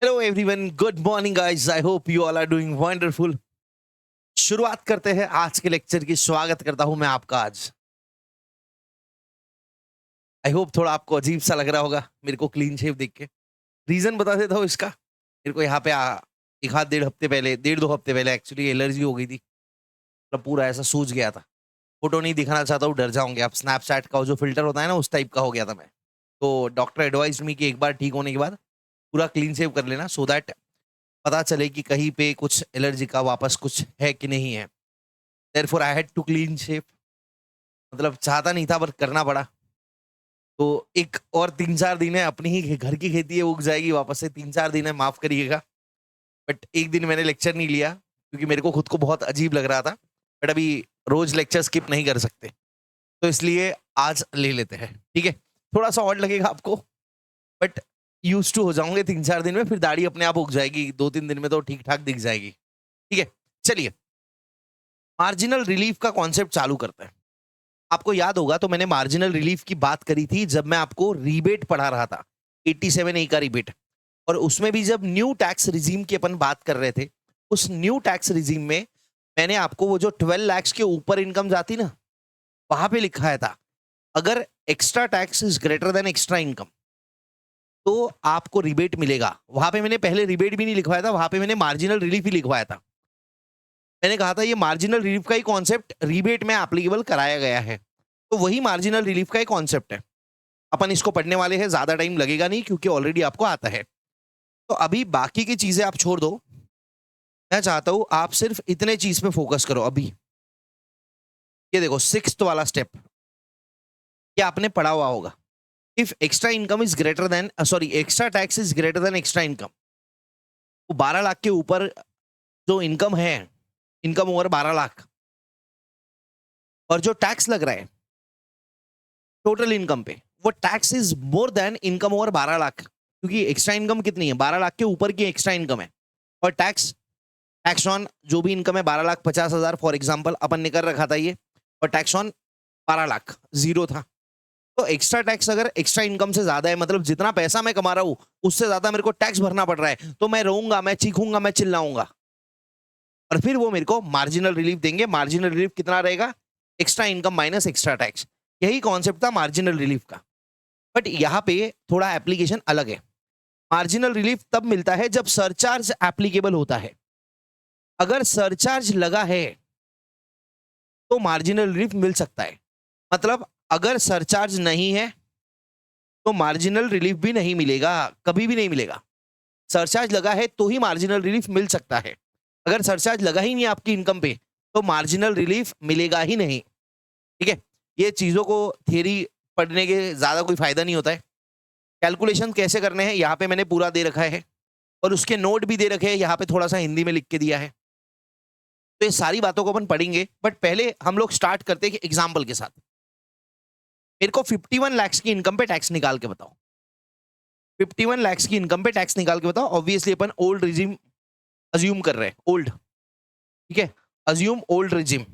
Hello everyone, good morning guys. I hope you all are doing wonderful. शुरुआत करते हैं आज के लेक्चर की। स्वागत करता हूं मैं आपका आज। आई होप थोड़ा आपको अजीब सा लग रहा होगा मेरे को क्लीन शेव देख के। रीजन बता देता हूँ इसका। मेरे को यहाँ पे एक हाथ डेढ़ हफ्ते पहले, डेढ़ दो हफ्ते पहले एक्चुअली एलर्जी हो गई थी। मतलब पूरा ऐसा सूज गया था। फोटो नहीं दिखाना चाहता हूँ, डर जाओगे आप। स्नैपचैट का जो फिल्टर होता है ना, उस टाइप का हो गया था मैं। तो डॉक्टर एडवाइज मी कि एक बार ठीक होने के बाद पूरा क्लीन शेव कर लेना, सो दैट पता चले कि कहीं पे कुछ एलर्जी का वापस कुछ है कि नहीं है। Therefore I had to clean shave. मतलब चाहता नहीं था पर करना पड़ा। तो एक और 3-4 दिन है, अपनी ही घर की खेती है, उग जाएगी वापस से। 3-4 दिन है, माफ करिएगा। बट एक दिन मैंने लेक्चर नहीं लिया क्योंकि मेरे को खुद को बहुत अजीब लग रहा था। बट अभी रोज लेक्चर स्किप नहीं कर सकते, तो इसलिए आज ले लेते हैं। ठीक है, थोड़ा सा और लगेगा आपको, बट यूज टू हो जाओगे 3-4 दिन में। फिर दाढ़ी अपने आप उग जाएगी, 2-3 दिन में तो ठीक ठाक दिख जाएगी। ठीक है, चलिए मार्जिनल रिलीफ का कॉन्सेप्ट चालू करते हैं। आपको याद होगा तो मैंने मार्जिनल रिलीफ की बात करी थी जब मैं आपको रिबेट पढ़ा रहा था, 87A का रिबेट। और उसमें भी जब न्यू टैक्स रिजीम की अपन बात कर रहे थे, उस न्यू टैक्स रिजीम में मैंने आपको वो जो 12 लाख के ऊपर इनकम जाती ना, वहां पे लिखाया था अगर extra tax is greater than extra income तो आपको रिबेट मिलेगा। वहां पे मैंने पहले रिबेट भी नहीं लिखवाया था, वहां पे मैंने मार्जिनल रिलीफ ही लिखवाया था। मैंने कहा था ये मार्जिनल रिलीफ का ही कॉन्सेप्ट रिबेट में एप्लीकेबल कराया गया है। तो वही मार्जिनल रिलीफ का ही कॉन्सेप्ट है। अपन इसको पढ़ने वाले हैं, ज्यादा टाइम लगेगा नहीं क्योंकि ऑलरेडी आपको आता है। तो अभी बाकी की चीजें आप छोड़ दो। मैं चाहता हूं आप सिर्फ इतने चीज पे फोकस करो अभी। ये देखो, सिक्स्थ वाला स्टेप क्या आपने पढ़ा हुआ होगा। If extra income is greater than, sorry, extra tax is greater than extra income, तो 12 लाख के ऊपर जो इनकम है, इनकम ओवर 12 लाख, और जो टैक्स लग रहा है टोटल इनकम पे, वो tax is more than income over 12 lakh. क्योंकि एक्स्ट्रा इनकम कितनी है, 12 लाख के ऊपर की एक्स्ट्रा इनकम है। और टैक्स, टैक्स ऑन जो भी इनकम है 12,50,000 फॉर एग्जाम्पल अपन ने कर रखा था ये, और टैक्स ऑन 12 लाख जीरो था। तो एक्स्ट्रा टैक्स अगर एक्स्ट्रा इनकम से ज्यादा है, मतलब जितना पैसा मैं कमा रहा हूं उससे ज्यादा मेरे को टैक्स भरना पड़ रहा है, तो मैं रोऊंगा, मैं चीखूंगा, मैं चिल्लाऊंगा। और फिर वो मेरे को मार्जिनल रिलीफ देंगे। मार्जिनल रिलीफ कितना रहेगा, extra income minus extra tax. यही कॉन्सेप्ट था मार्जिनल रिलीफ का। बट यहाँ पे थोड़ा एप्लीकेशन अलग है। मार्जिनल रिलीफ तब मिलता है जब सरचार्ज एप्लीकेबल होता है। अगर सरचार्ज लगा है तो मार्जिनल रिलीफ मिल सकता है। मतलब अगर सरचार्ज नहीं है तो मार्जिनल रिलीफ भी नहीं मिलेगा, कभी भी नहीं मिलेगा। सरचार्ज लगा है तो ही मार्जिनल रिलीफ मिल सकता है। अगर सरचार्ज लगा ही नहीं आपकी इनकम पे तो मार्जिनल रिलीफ मिलेगा ही नहीं। ठीक है, ये चीजों को थियरी पढ़ने के ज्यादा कोई फायदा नहीं होता है। कैलकुलेशन कैसे करने हैं यहाँ पे मैंने पूरा दे रखा है, और उसके नोट भी दे रखे हैं यहाँ पे, थोड़ा सा हिंदी में लिख के दिया है। तो ये सारी बातों को अपन पढ़ेंगे, बट पहले हम लोग स्टार्ट करते हैं एग्जाम्पल के साथ। मेरे को 51 लाख की इनकम पे टैक्स निकाल के बताओ। 51 लाख की इनकम पे टैक्स निकाल के बताओ। ऑब्वियसली अपन ओल्ड रिजीम अज्यूम कर रहे हैं, ओल्ड। ठीक है, अज्यूम ओल्ड रिजीम।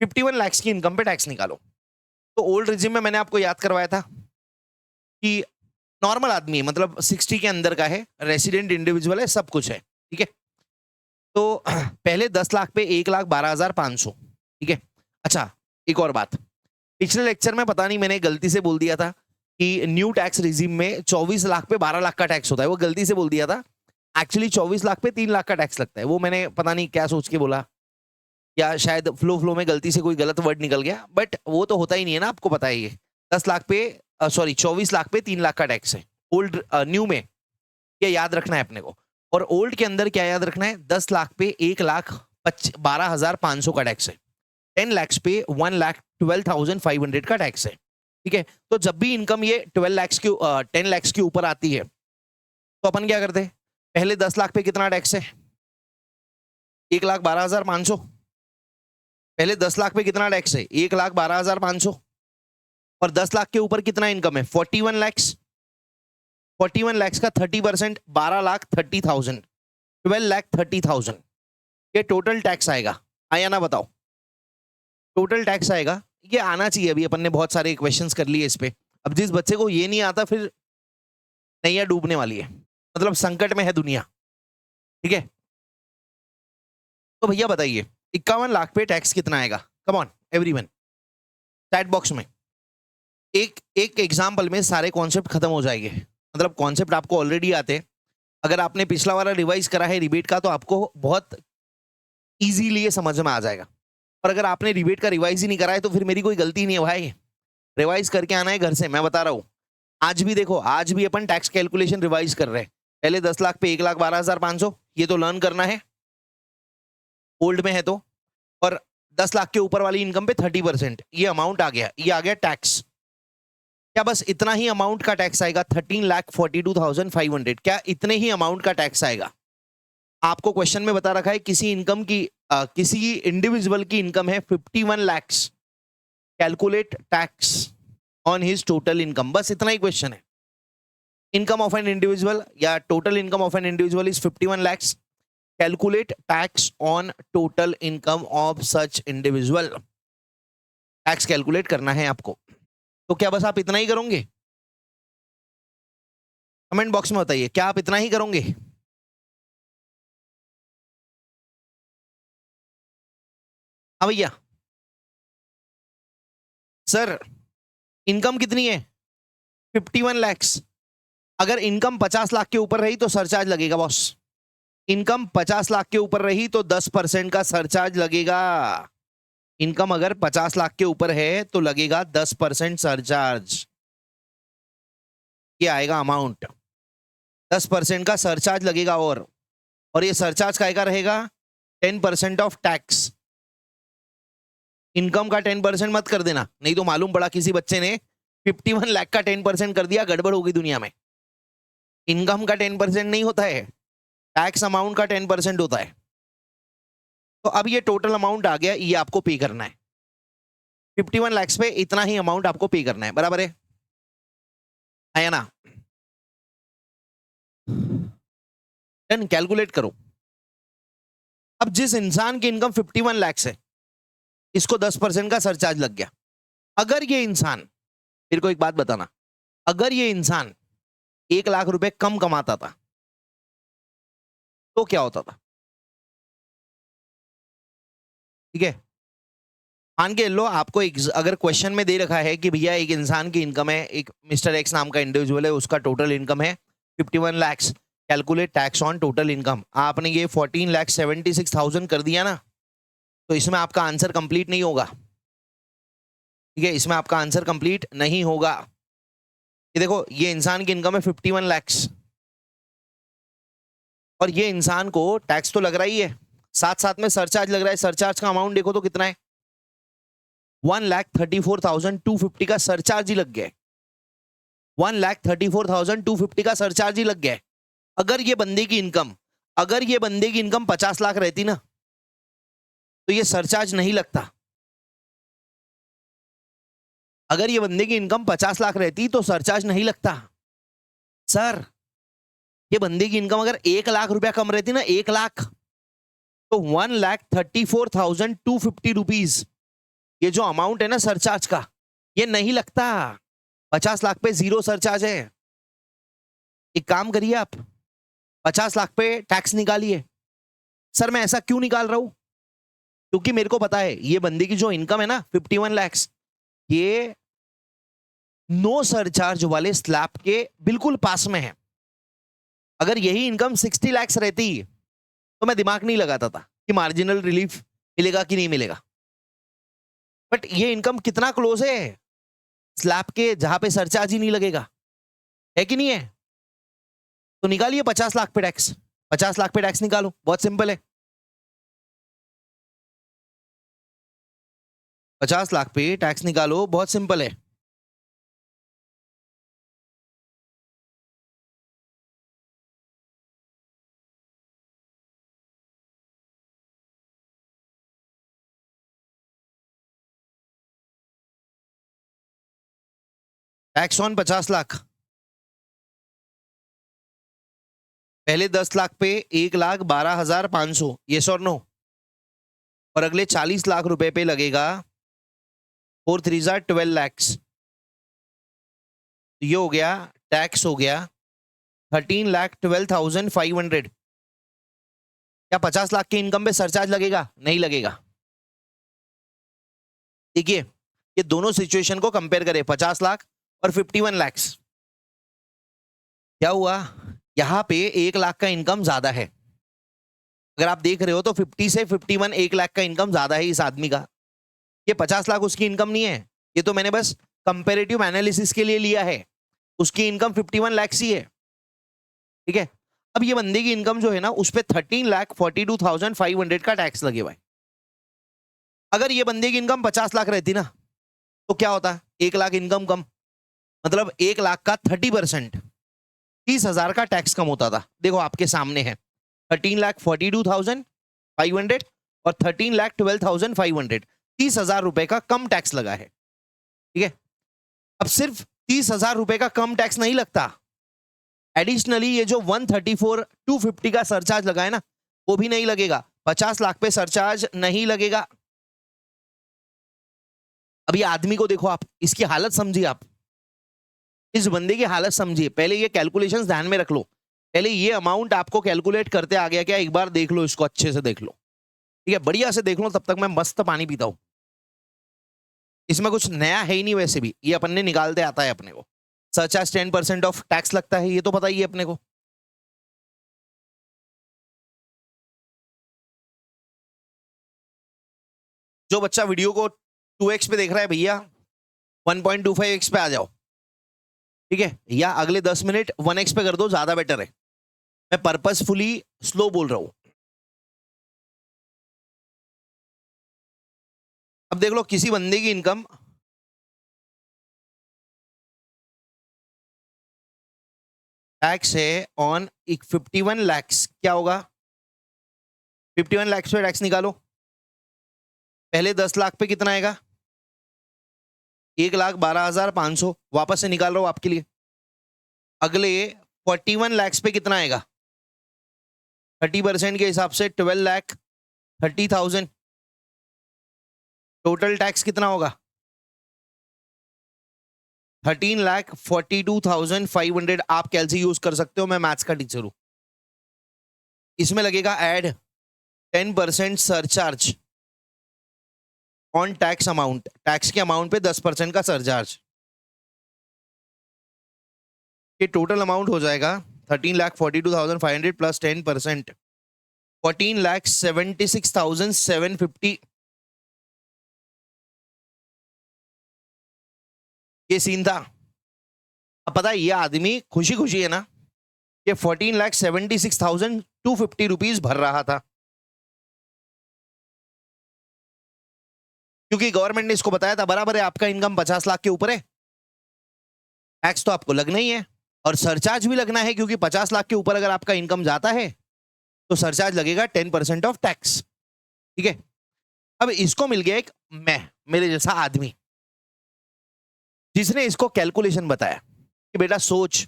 51 लाख की इनकम पे टैक्स निकालो। तो ओल्ड रिजीम में मैंने आपको याद करवाया था कि नॉर्मल आदमी है, मतलब 60 के अंदर का है, रेसिडेंट इंडिविजुअल है, सब कुछ है। ठीक है, तो पहले 10 लाख पे 1,12,500। ठीक है। अच्छा, एक और बात, पिछले लेक्चर में पता नहीं मैंने गलती से बोल दिया था कि न्यू टैक्स रिजीम में 24 लाख पे 12 लाख का टैक्स होता है। वो गलती से बोल दिया था। एक्चुअली 24 लाख पे 3 लाख का टैक्स लगता है। वो मैंने पता नहीं क्या सोच के बोला, या शायद फ्लो फ्लो में गलती से कोई गलत वर्ड निकल गया। बट वो तो होता ही नहीं है ना, आपको पता है। ये 10 लाख पे, सॉरी 24 लाख पे 3 लाख का टैक्स है ओल्ड। न्यू में ये याद रखना है अपने को। और ओल्ड के अंदर क्या याद रखना है, 10 लाख पे 1,12,500 का टैक्स है। 10 लाख पे 1,12,500 का टैक्स है। ठीक है, तो जब भी इनकम ये 12 लाख की 10 लाख के ऊपर आती है तो अपन क्या करते हैं, पहले 10 लाख पे कितना टैक्स है, 1,12,500। पहले 10 लाख पे कितना टैक्स है, 1,12,500। और 10 लाख के ऊपर कितना इनकम है, 41 लैक्स। 41 लैक्स का 30%, 12,30,000, 12,30,000। ये टोटल टैक्स आएगा। आया ना, बताओ। टोटल टैक्स आएगा, ये आना चाहिए। अभी अपन ने बहुत सारे क्वेश्चंस कर लिए इस पे। अब जिस बच्चे को ये नहीं आता, फिर नैया डूबने वाली है। मतलब संकट में है दुनिया, ठीक है। तो भैया बताइए 51 लाख पे टैक्स कितना आएगा? Come on everyone, chat box में। एक एक एग्जाम्पल में सारे कॉन्सेप्ट खत्म हो जाएंगे, मतलब कॉन्सेप्ट आपको ऑलरेडी आते हैं। अगर आपने पिछला वाला रिवाइज करा है रिबेट का तो आपको बहुत इजीली ये समझ में आ जाएगा। और अगर आपने रिबेट का रिवाइज ही नहीं करा है तो फिर मेरी कोई गलती नहीं है भाई, रिवाइज करके आना है घर से, मैं बता रहा हूँ। आज भी देखो, आज भी अपन टैक्स कैलकुलेशन रिवाइज कर रहे हैं। पहले 10 लाख पे 1,12,500, ये तो लर्न करना है, ओल्ड में है तो। और 10 लाख के ऊपर वाली इनकम पे 30%, ये अमाउंट आ गया, ये आ गया टैक्स। क्या बस इतना ही अमाउंट का टैक्स आएगा? 13,42,500, क्या इतने ही अमाउंट का टैक्स आएगा? आपको क्वेश्चन में बता रखा है किसी इनकम की किसी इंडिविजुअल की इनकम है 51 lakhs, calculate tax on his total income, बस इतना ही क्वेश्चन है। इनकम ऑफ एन इंडिविजुअल या total income of an individual is 51 lakhs, calculate tax on total income of such individual. Tax calculate करना है आपको, तो क्या बस आप इतना ही करोगे? कमेंट बॉक्स में बताइए, क्या आप इतना ही करोगे? हाँ भैया। सर इनकम कितनी है? 51 lakhs। अगर इनकम 50 लाख के ऊपर रही तो सरचार्ज लगेगा बॉस। इनकम 50 लाख के ऊपर रही तो 10% का सरचार्ज लगेगा। इनकम अगर 50 लाख के ऊपर है तो लगेगा 10% सरचार्ज। ये आएगा अमाउंट, 10% का सरचार्ज लगेगा। और ये सरचार्ज का रहेगा 10% ऑफ टैक्स। इनकम का 10% मत कर देना, नहीं तो मालूम पड़ा किसी बच्चे ने 51 लाख का 10% कर दिया, गड़बड़ होगी दुनिया में। इनकम का 10% नहीं होता है, टैक्स अमाउंट का 10% होता है। तो अब ये टोटल अमाउंट आ गया, ये आपको पे करना है। 51 lakhs पे इतना ही अमाउंट आपको पे करना है, बराबर है? आया ना? डन, कैलकुलेट करो। अब जिस इंसान की इनकम 51 lakhs है, इसको 10% का सरचार्ज लग गया। अगर ये इंसान, मेरे को एक बात बताना, अगर ये इंसान 1 लाख रुपए कम कमाता था तो क्या होता था? ठीक है, मान के लो आपको अगर क्वेश्चन में दे रखा है कि भैया एक इंसान की इनकम है, एक मिस्टर एक्स नाम का इंडिविजुअल है, उसका टोटल इनकम है 51 lakhs, calculate tax on total income. आपने ये 14,76,000 कर दिया ना, तो इसमें आपका आंसर कंप्लीट नहीं होगा। ठीक है, इसमें आपका आंसर कंप्लीट नहीं होगा। ये देखो, ये इंसान की इनकम है 51 lakhs और ये इंसान को टैक्स तो लग रहा ही है, साथ साथ में सरचार्ज लग रहा है। सरचार्ज का अमाउंट देखो तो कितना है, 1,34,250 का सरचार्ज ही लग गया है। 1,34,250 का सरचार्ज ही लग गया है। अगर ये बंदे की इनकम 50 लाख रहती ना तो ये सरचार्ज नहीं लगता। अगर ये बंदे की इनकम 50 लाख रहती तो सरचार्ज नहीं लगता। सर ये बंदे की इनकम अगर 1 लाख रुपया कम रहती ना, 1 लाख, तो 1,34,250 रुपीज, ये जो अमाउंट है ना सरचार्ज का, ये नहीं लगता। 50 लाख पे जीरो सरचार्ज है। एक काम करिए आप, 50 लाख पे टैक्स निकालिए। सर मैं ऐसा क्यों निकाल रहा हूं? क्योंकि मेरे को पता है ये बंदे की जो इनकम है ना 51 lakhs, ये नो सरचार्ज वाले स्लैब के बिल्कुल पास में है। अगर यही इनकम 60 lakhs रहती तो मैं दिमाग नहीं लगाता था कि मार्जिनल रिलीफ मिलेगा कि नहीं मिलेगा। बट ये इनकम कितना क्लोज है स्लैब के, जहां पे सरचार्ज ही नहीं लगेगा, है कि नहीं है? तो निकालिए 50 लाख पे टैक्स, 50 लाख पे टैक्स निकालो, बहुत सिंपल है। 50 लाख पे टैक्स निकालो, बहुत सिंपल है। टैक्स ऑन 50 लाख, पहले 10 लाख पे 1,12,500, ये और नो, और अगले 40 लाख रुपए पे लगेगा 4 3 12 lakhs। ये हो गया टैक्स, हो गया 13,12,500। क्या 50 लाख की इनकम पे सरचार्ज लगेगा? नहीं लगेगा। देखिए, ये दोनों सिचुएशन को कंपेयर करें, 50 लाख और 51 लैक्स। क्या हुआ? यहां पे 1 लाख का इनकम ज्यादा है। अगर आप देख रहे हो तो 50 से 51 1 लाख का इनकम ज्यादा है इस आदमी का। ये 50 लाख उसकी इनकम नहीं है। ये तो मैंने बस कंपेरेटिव एनालिसिस के लिए लिया है। उसकी इनकम 51 लाख ही है। ठीक है। अब ये बंदे की इनकम जो है ना, उस पे 13,42,500 का टैक्स लगे हुआ है। अगर ये बंदे की इनकम 50 लाख रहती ना, तो क्या होता? 1 लाख इनकम कम, मतलब 1 लाख का 30%, 30,000 का टैक्स कम होता था। देखो आपके सामने है 13,42,500 और 13,12,500, 30,000 रुपए का कम टैक्स लगा है। ठीक है। अब सिर्फ 30,000 रुपए का कम टैक्स नहीं लगता, एडिशनली ये जो 134,250 का सरचार्ज लगा है ना, वो भी नहीं लगेगा। 50 लाख पे सरचार्ज नहीं लगेगा। अब ये आदमी को देखो आप, इसकी हालत समझिए आप, इस बंदे की हालत समझिए। पहले ये कैलकुलेशंस ध्यान में रख लो। पहले ये अमाउंट आपको कैलकुलेट करते आ गया क्या? एक बार देख लो इसको, अच्छे से देख लो। ठीक है, बढ़िया से देख लो, तब तक मैं मस्त पानी पीता हूं। इसमें कुछ नया है ही नहीं, वैसे भी ये अपन ने निकालते आता है अपने को। सरचार्ज 10% ऑफ टैक्स लगता है, ये तो पता ही है अपने को। जो बच्चा वीडियो को 2x पे देख रहा है भैया, 1.25x पे आ जाओ। ठीक है, या अगले 10 मिनट 1x पे कर दो, ज्यादा बेटर है। मैं पर्पसफुली स्लो बोल रहा हूं। अब देख लो, किसी बंदे की इनकम टैक्स है ऑन 51 लैक्स, क्या होगा? 51 लैक्स पे टैक्स निकालो। पहले 10 लाख पे कितना आएगा? 1,12,500, वापस से निकाल रहा हूं आपके लिए। अगले 41 लैक्स पे कितना आएगा? 30% के हिसाब से 12,30,000। टोटल टैक्स कितना होगा? 13,42,500। आप कैलसी यूज कर सकते हो, मैं मैथ्स का टीचर हूं। इसमें लगेगा add 10% surcharge on tax amount. Tax के अमाउंट पे 10% का सरचार्ज। ये टोटल अमाउंट हो जाएगा 13,42,500 प्लस 10%, 14,76,750। ये सीन था। अब पता है, ये आदमी खुशी खुशी है ना, ये 14,76,250 रुपीज भर रहा था, क्योंकि गवर्नमेंट ने इसको बताया था बराबर है, आपका इनकम 50 लाख के ऊपर है, टैक्स तो आपको लगना ही है और सरचार्ज भी लगना है, क्योंकि 50 लाख के ऊपर अगर आपका इनकम जाता है तो सरचार्ज लगेगा 10% ऑफ टैक्स। ठीक है। अब इसको मिल गया एक मेरे जैसा आदमी, जिसने इसको कैलकुलेशन बताया कि बेटा सोच,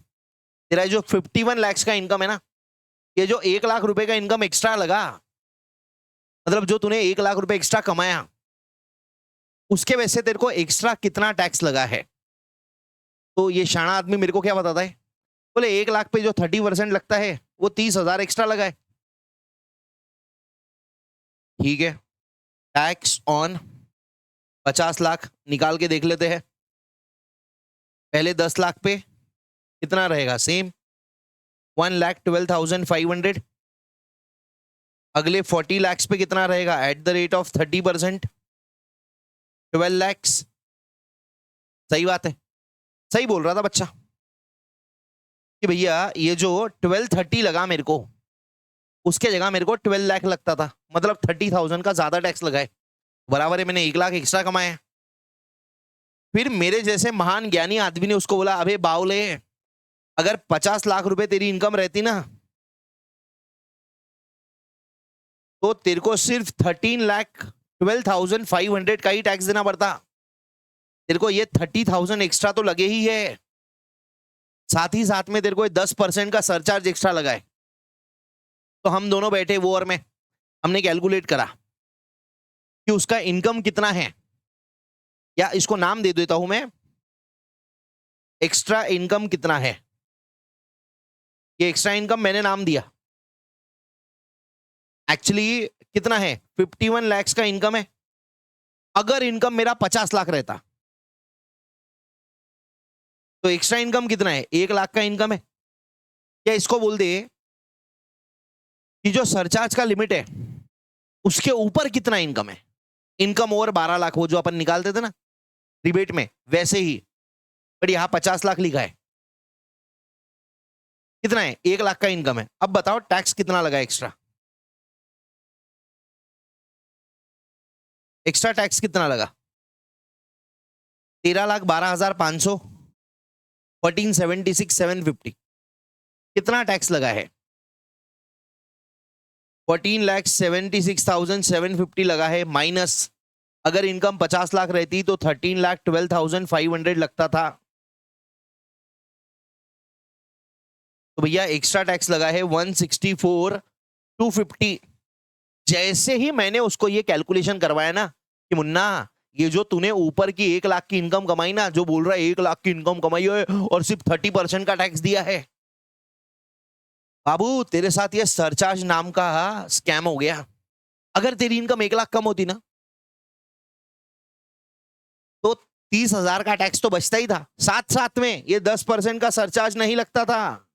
तेरा जो 51 लाख का इनकम है ना, ये जो 1 लाख रुपए का इनकम एक्स्ट्रा लगा, मतलब जो तूने 1 लाख रुपए एक्स्ट्रा कमाया, उसके वजह से तेरे को एक्स्ट्रा कितना टैक्स लगा है। तो ये शाना आदमी मेरे को क्या बताता है, बोले 1 लाख पे जो 30% लगता है वो 30,000 एक्स्ट्रा लगा है। ठीक है, टैक्स ऑन 50 लाख निकाल के देख लेते हैं। पहले 10 लाख पे कितना रहेगा? सेम 1,12,500। अगले 40 लाख पे कितना रहेगा? At the rate of 30%, 12 lakh. सही बात है, सही बोल रहा था बच्चा कि भैया ये जो 1230 लगा मेरे को, उसके जगह मेरे को 12 लाख लगता था, मतलब 30,000 का ज्यादा टैक्स लगाए, बराबर है मैंने 1 लाख एक्स्ट्रा कमाया। फिर मेरे जैसे महान ज्ञानी आदमी ने उसको बोला, अबे बावले, अगर 50 लाख रुपए तेरी इनकम रहती ना, तो तेरे को सिर्फ 13,12,500 का ही टैक्स देना पड़ता। तेरे को ये 30,000 एक्स्ट्रा तो लगे ही है, साथ ही साथ में तेरे को 10% का सरचार्ज एक्स्ट्रा लगा है। तो हम दोनों बैठे वो और मैं, हमने कैलकुलेट करा कि उसका इनकम कितना है, या इसको नाम दे देता हूं मैं, एक्स्ट्रा इनकम कितना है। ये एक्स्ट्रा इनकम मैंने नाम दिया, एक्चुअली कितना है 51 लाख का इनकम है। अगर इनकम मेरा 50 लाख रहता तो एक्स्ट्रा इनकम कितना है, 1 लाख का इनकम है। क्या इसको बोल दे कि जो सरचार्ज का लिमिट है उसके ऊपर कितना इनकम है, इनकम ओवर 12 लाख, वो जो अपन निकालते थे ना रिबेट में, वैसे ही बट यहां 50 लाख लिखा है। कितना है, 1 लाख का इनकम है। अब बताओ टैक्स कितना लगा एक्स्ट्रा, एक्स्ट्रा टैक्स कितना लगा, 13,12,500, 14,76,750। कितना टैक्स लगा है, 14,76,750 लगा है, माइनस अगर इनकम 50 लाख रहती तो 13,12,500 लगता था। तो भैया एक्स्ट्रा टैक्स लगा है 164,250। जैसे ही मैंने उसको ये कैलकुलेशन करवाया ना कि मुन्ना ये जो तूने ऊपर की 1 लाख की इनकम कमाई ना, जो बोल रहा है 1 लाख की इनकम कमाई है और सिर्फ 30% का टैक्स दिया है, बाबू तेरे साथ ये सरचार्ज नाम का स्कैम हो गया। अगर तेरी इनकम 1 लाख कम होती ना तो 30,000 का टैक्स तो बचता ही था, साथ साथ में ये 10% का सरचार्ज नहीं लगता था।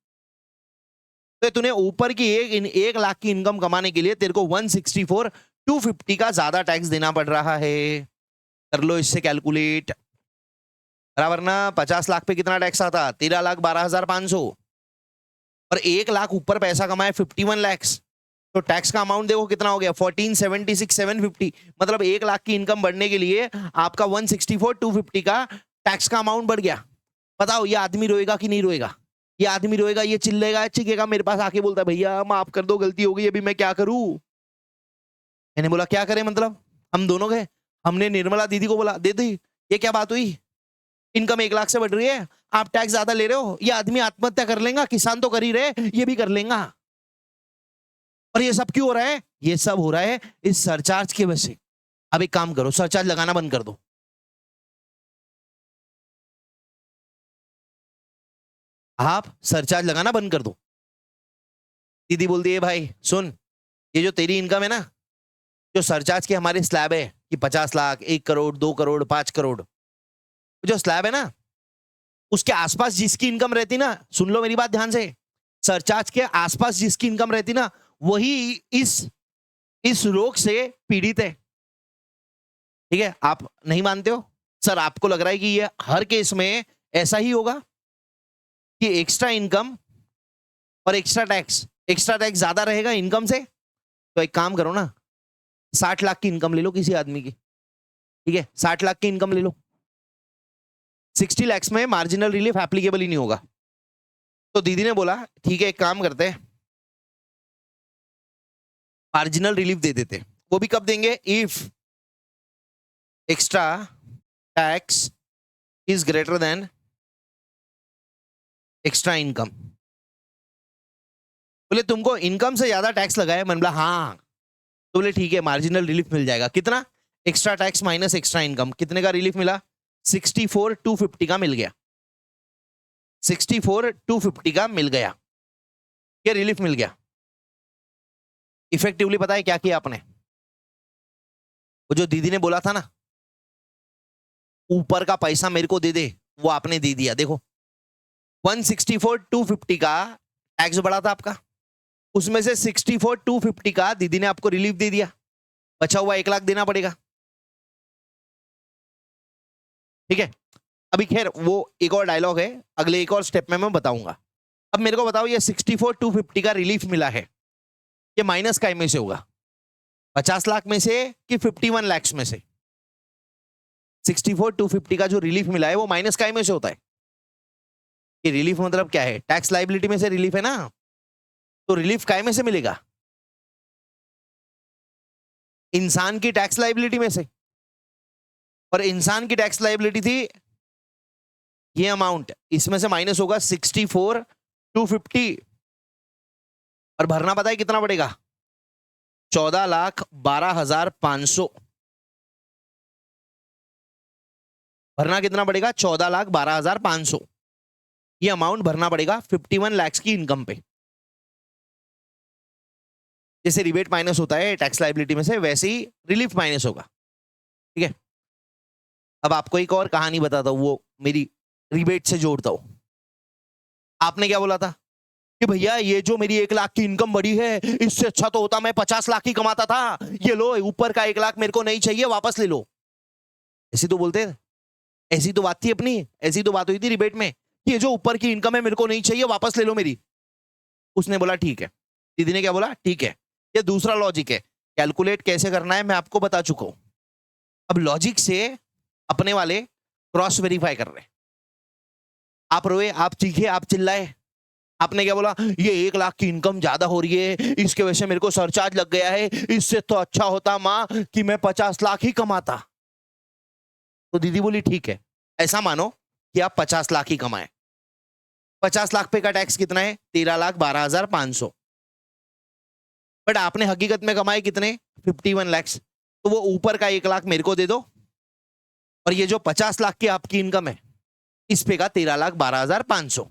तो तूने ऊपर की 1 लाख की इनकम कमाने के लिए तेरे को 164,250 का ज्यादा टैक्स देना पड़ रहा है। कर लो इससे कैलकुलेट, बराबर ना। 50 लाख पे कितना टैक्स आता, 13,12,500, और 1 लाख ऊपर पैसा कमाए 51 लाख, तो टैक्स का अमाउंट देखो कितना हो गया 14,76,750। मतलब 1 लाख की इनकम बढ़ने के लिए आपका 164,250 का टैक्स का अमाउंट बढ़ गया। बताओ ये आदमी रोएगा कि नहीं रोएगा, ये आदमी रोएगा, ये चिल्लेगा चिल्लेगा, मेरे पास आके बोलता है भैया माफ कर दो गलती हो गई, अभी मैं क्या करूं। मैंने बोला क्या करें, मतलब हम दोनों गए, हमने निर्मला दीदी को बोला दीदी ये क्या बात हुई, इनकम 1 लाख से बढ़ रही है, आप टैक्स ज्यादा ले रहे हो, ये आदमी आत्महत्या कर लेगा, किसान तो कर ही रहे, ये भी कर लेगा। और ये सब क्यों हो रहा है, ये सब हो रहा है इस सरचार्ज की वजह से। अब एक काम करो, सरचार्ज लगाना बंद कर दो। आप सरचार्ज लगाना बंद कर दो। दीदी बोलती है भाई सुन, ये जो तेरी इनकम है ना, जो सरचार्ज की हमारी स्लैब है कि 50 लाख, 1 करोड़, 2 करोड़, 5 करोड़, जो स्लैब है ना उसके आसपास जिसकी इनकम रहती ना, सुन लो मेरी बात ध्यान से, सरचार्ज के आसपास जिसकी इनकम रहती ना वही इस रोग से पीड़ित है। ठीक है, आप नहीं मानते हो सर, आपको लग रहा है कि ये हर केस में ऐसा ही होगा कि एक्स्ट्रा इनकम और एक्स्ट्रा टैक्स ज्यादा रहेगा इनकम से। तो एक काम करो ना, 60 लाख की इनकम ले लो किसी आदमी की, ठीक है 60 लाख की इनकम ले लो, 60 लाख में मार्जिनल रिलीफ एप्लीकेबल ही नहीं होगा। तो दीदी ने बोला ठीक है एक काम करते हैं, मार्जिनल रिलीफ दे देते। वो भी कब देंगे, if extra tax is greater than extra income. बोले तुमको इनकम से ज्यादा टैक्स लगाया, मैंने बोला हाँ। तो बोले ठीक है मार्जिनल रिलीफ मिल जाएगा, कितना, extra tax minus extra income, कितने का रिलीफ मिला, 64,250 का मिल गया, 64,250 का मिल गया, ये रिलीफ मिल गया। इफेक्टिवली पता है क्या किया आपने, वो जो दीदी ने बोला था ना ऊपर का पैसा मेरे को दे दे, वो आपने दे दिया। देखो 164,250 का टैक्स बढ़ा था आपका, उसमें से 64,250 का दीदी ने आपको रिलीफ दे दिया, बचा हुआ 1 लाख देना पड़ेगा। ठीक है, अभी खैर वो एक और डायलॉग है, अगले एक और स्टेप में मैं बताऊंगा। अब मेरे को बताओ ये 64,250 का रिलीफ मिला है, ये माइनस काय में से होगा, 50 लाख में से कि 51 लाख में से। 64,250 का जो रिलीफ मिला है वो माइनस काय में से होता है। ये रिलीफ मतलब क्या है, टैक्स लाइबिलिटी में से रिलीफ है ना, तो रिलीफ काय में से मिलेगा, इंसान की टैक्स लाइबिलिटी में से। और इंसान की टैक्स लाइबिलिटी थी ये अमाउंट, इसमें से माइनस होगा 64,250, और भरना पता है कितना पड़ेगा, 14,12,500। भरना कितना पड़ेगा, 14,12,500। ये अमाउंट भरना पड़ेगा 51 लाख की इनकम पे। जैसे रिबेट माइनस होता है टैक्स लाइबिलिटी में से, वैसे ही रिलीफ माइनस होगा। ठीक है, अब आपको एक और कहानी बताता हूँ, वो मेरी रिबेट से जोड़ता हूँ। आपने क्या बोला था कि भैया ये जो मेरी 1 लाख की इनकम बढ़ी है, इससे अच्छा तो होता मैं 50 लाख की कमाता था, ये लो ऊपर का 1 लाख मेरे को नहीं चाहिए, वापस ले लो। ऐसी तो बोलते हैं, ऐसी तो बात थी अपनी, ऐसी तो बात हुई थी रिबेट में कि ये जो ऊपर की इनकम है मेरे को नहीं चाहिए, वापस ले लो मेरी। उसने बोला ठीक है, दीदी ने क्या बोला, ठीक है। ये दूसरा लॉजिक है, कैलकुलेट कैसे करना है मैं आपको बता चुका हूं। अब लॉजिक से अपने वाले क्रॉस वेरीफाई कर रहे हैं। आप रोए, आप चीखे, आप चिल्लाए, आपने क्या बोला, ये 1 लाख की इनकम ज्यादा हो रही है, इसके वजह से मेरे को सरचार्ज लग गया है, इससे तो अच्छा होता माँ कि मैं 50 लाख ही कमाता। तो दीदी बोली ठीक है, ऐसा मानो कि आप 50 लाख ही कमाए। 50 लाख पे का टैक्स कितना है, 13,12,500। बट आपने हकीकत में कमाए कितने, 51 लैक्स। तो वो ऊपर का 1 लाख मेरे को दे दो, और ये जो 50 लाख की आपकी इनकम है इस पे का 13,12,500।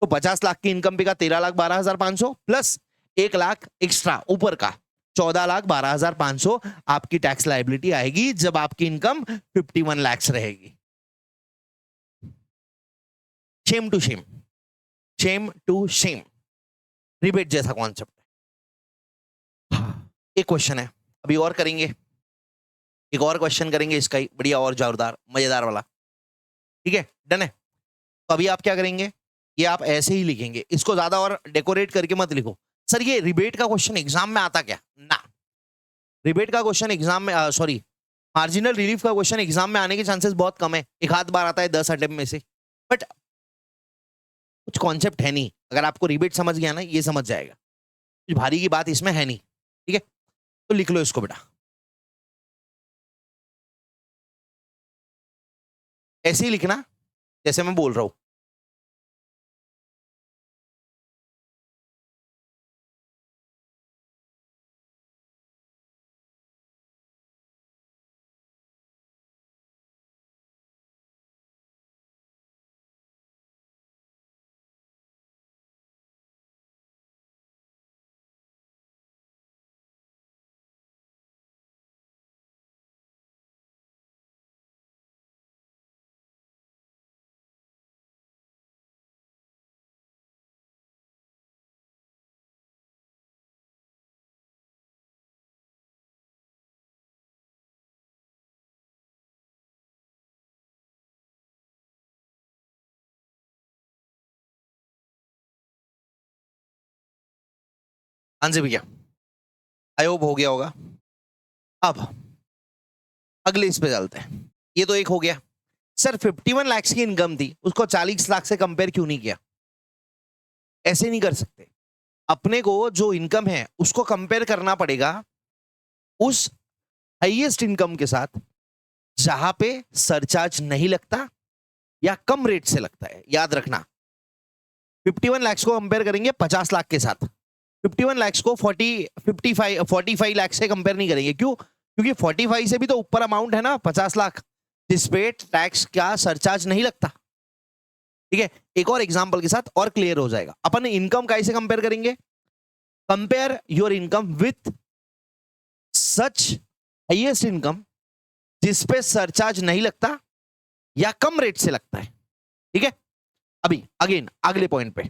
तो 50 लाख की इनकम पे का 13,12,500 प्लस 1 लाख एक्स्ट्रा ऊपर का 14,12,500 आपकी टैक्स लाइबिलिटी आएगी जब आपकी इनकम 51 लैक्स रहेगी। Same to same, same to same, rebate जैसा कॉन्सेप्ट है। एक क्वेश्चन है, अभी और करेंगे, एक और क्वेश्चन करेंगे इसका ही बढ़िया और जोरदार मजेदार वाला। ठीक है, डन है। तो अभी आप क्या करेंगे, ये आप ऐसे ही लिखेंगे, इसको ज्यादा और डेकोरेट करके मत लिखो। सर ये रिबेट का क्वेश्चन एग्जाम में आता क्या, ना, रिबेट का क्वेश्चन एग्जाम में, सॉरी मार्जिनल रिलीफ का क्वेश्चन एग्जाम में आने के चांसेस बहुत कम है, एक आध बार आता है 10 अटेम्प्ट में से। बट कुछ कॉन्सेप्ट है नहीं, अगर आपको रिबेट समझ गया ना, ये समझ जाएगा, कुछ भारी की बात इसमें है नहीं। ठीक है, तो लिख लो इसको बेटा, ऐसे ही लिखना जैसे मैं बोल रहा हूं। हाँ जी भैया, आई होप हो गया होगा। अब अगले इस पे चलते हैं, ये तो एक हो गया। सर 51 लाख की इनकम थी, उसको 40 लाख से कंपेयर क्यों नहीं किया, ऐसे नहीं कर सकते। अपने को जो इनकम है उसको कंपेयर करना पड़ेगा उस हाईएस्ट इनकम के साथ जहां पे सरचार्ज नहीं लगता या कम रेट से लगता है। याद रखना, 51 लाख को कंपेयर करेंगे 50 लाख के साथ, 51 लाख को 45 लाख से कंपेयर नहीं करेंगे। क्यों, क्योंकि 45 से भी तो ऊपर अमाउंट है ना 50 लाख, जिसपे टैक्स का सरचार्ज नहीं लगता। ठीक है, एक और एग्जांपल के साथ और क्लियर हो जाएगा। अपन इनकम कैसे कंपेयर करेंगे, compare your income with such highest income जिसपे सरचार्ज नहीं लगता या कम रेट से लगता है। ठीक है, अभी अगेन अगले पॉइंट पे,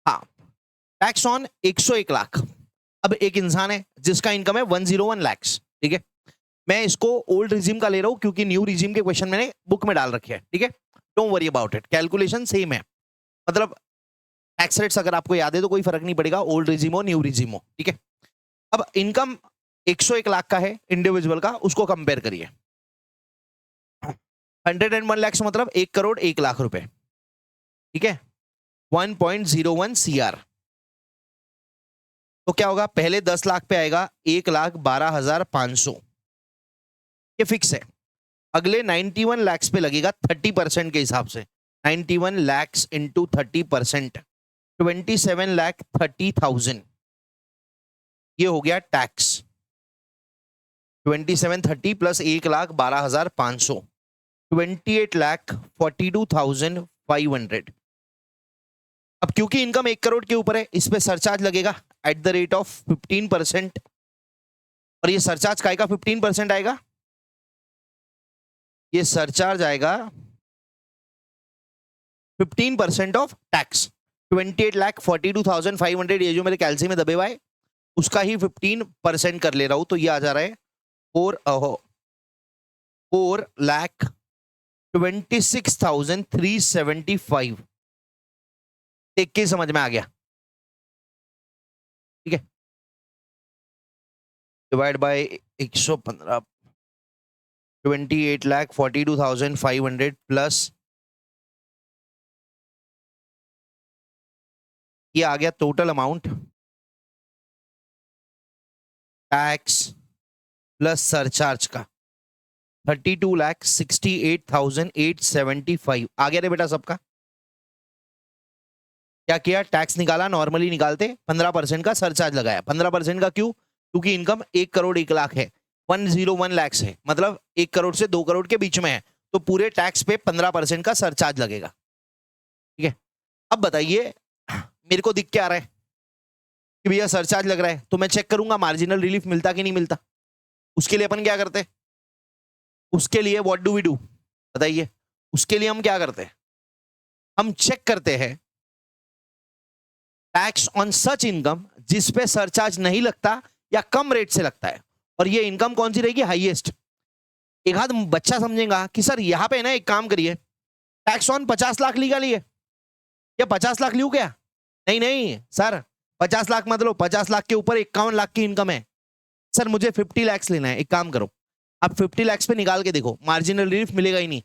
हाँ, टैक्स ऑन 101 लाख। अब एक इंसान है जिसका इनकम है 101 लाख। ठीक है, मैं इसको ओल्ड रिजीम का ले रहा हूं क्योंकि न्यू रिजीम के क्वेश्चन मैंने बुक में डाल रखे हैं। ठीक है, don't worry about it, calculation same है, मतलब टैक्स रेट्स अगर आपको याद है तो कोई फर्क नहीं पड़ेगा, ओल्ड रिजीम हो न्यू रिजीम हो। ठीक है, अब इनकम 101 लाख का है इंडिविजुअल का, उसको कंपेयर करिए। 101 लाख मतलब 1,01,00,000 रुपए। ठीक है, 1.01 CR। तो क्या होगा, पहले 10 लाख पे आएगा 1,12,500, ये फिक्स है। अगले 91 लाख पे लगेगा 30% के हिसाब से, 91 लाख इंटू 30%, 27,30,000, ये हो गया टैक्स। 2730 प्लस 1,12,500, 28,42,500। अब क्योंकि इनकम 1 करोड़ के ऊपर है, इस पे सरचार्ज लगेगा एट द रेट ऑफ 15%। और ये सरचार्ज काय का 15% आएगा? ये सरचार्ज आएगा 15% ऑफ टैक्स। 28,42,500 ये जो मेरे कैलसी में दबे हुआ है उसका ही 15% कर ले रहा हूं, तो ये आ जा रहा है 4,26,375। देख के समझ में आ गया? ठीक है, डिवाइड बाय 115, 28,42,500 प्लस ये आ गया total amount tax plus surcharge का 32,68,875 आ गया रे बेटा सबका। क्या किया? टैक्स निकाला, नॉर्मली निकालते 15% का सरचार्ज लगाया। 15% का क्यों? क्योंकि इनकम 1 करोड़ 1 लाख है, 101 लाख है, मतलब 1 करोड़ से 2 करोड़ के बीच में है, तो पूरे टैक्स पे 15% का सरचार्ज लगेगा। ठीक है, अब बताइए मेरे को दिख के आ रहा है कि भैया सरचार्ज लग रहा है, तो मैं चेक करूंगा मार्जिनल रिलीफ मिलता कि नहीं मिलता। उसके लिए अपन क्या करते हैं? उसके लिए व्हाट डू वी डू? बताइए, उसके लिए हम क्या करते हैं? हम चेक करते हैं टैक्स ऑन सच इनकम जिस पे सरचार्ज नहीं लगता या कम रेट से लगता है, और ये इनकम कौन सी रहेगी? हाईएस्ट। एक आध बच्चा समझेगा कि सर यहां पे ना एक काम करिए, टैक्स ऑन 50 लाख लीगा लिए, या 50 लाख लियो क्या? नहीं नहीं सर, 50 लाख मत लो, 50 लाख के ऊपर 51 लाख की इनकम है। सर मुझे 50 लाख लेना है। एक काम करो, आप 50 लाख पे निकाल के देखो, मार्जिनल रिलीफ मिलेगा ही नहीं,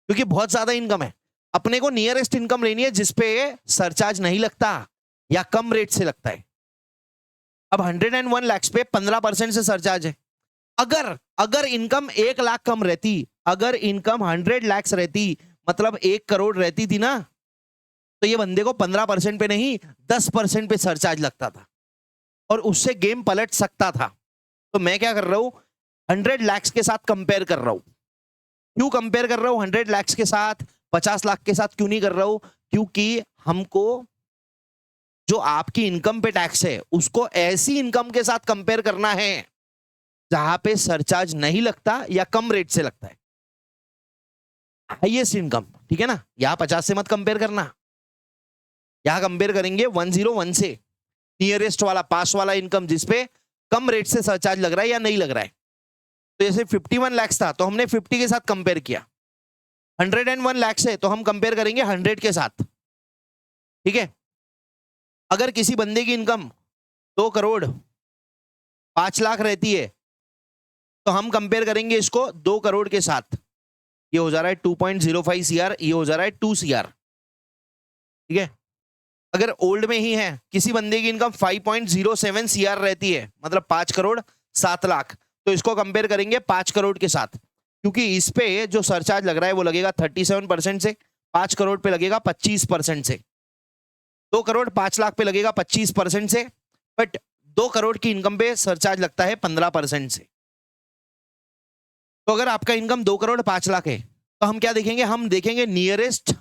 क्योंकि बहुत ज्यादा इनकम है। अपने को नियरेस्ट इनकम लेनी है जिसपे सरचार्ज नहीं लगता या कम रेट से लगता है। अब 101 लाख पे 15% से सरचार्ज है। अगर अगर इनकम 1 लाख कम रहती, अगर इनकम 100 लाख रहती, मतलब 1 करोड़ रहती थी ना, तो ये बंदे को 15% पे नहीं 10% पे सरचार्ज लगता था और उससे गेम पलट सकता था। तो मैं क्या कर रहा हूं? 100 लाख के साथ कंपेयर कर रहा हूं। क्यों कंपेयर कर रहा हूं 100 लाख के साथ? 50 लाख के साथ क्यों नहीं कर रहा हूं? क्योंकि हमको जो आपकी इनकम पे टैक्स है उसको ऐसी इनकम के साथ कंपेयर करना है जहां पे सरचार्ज नहीं लगता या कम रेट से लगता है। हाईएस्ट इनकम, ठीक है ना? यहां 50 से मत कंपेयर करना, यहां कंपेयर करेंगे 101 से, नियरेस्ट वाला पास वाला इनकम जिसपे कम रेट से सरचार्ज लग रहा है या नहीं लग रहा है। तो जैसे 51 लाख था तो हमने 50 के साथ कंपेयर किया, 101 लाख है तो हम कंपेयर करेंगे 100 के साथ। ठीक है, अगर किसी बंदे की इनकम 2 करोड़ 5 लाख रहती है तो हम कंपेयर करेंगे इसको 2 करोड़ के साथ। ये हो जा रहा है 2.05 सीआर, ये हो जा रहा है 2 सीआर। ठीक है, अगर ओल्ड में ही है, किसी बंदे की इनकम 5.07 सीआर रहती है, मतलब 5 करोड़ 7 लाख, तो इसको कंपेयर करेंगे 5 करोड़ के साथ, क्योंकि इस पे जो सरचार्ज लग रहा है वो लगेगा 37% से, 5 करोड़ पे लगेगा 25% से, 2 करोड़ 5 लाख पे लगेगा 25% से, बट 2 करोड़ की इनकम पे सरचार्ज लगता है 15% से। तो अगर आपका इनकम 2 करोड़ 5 लाख है तो हम क्या देखेंगे? हम देखेंगे नियरेस्ट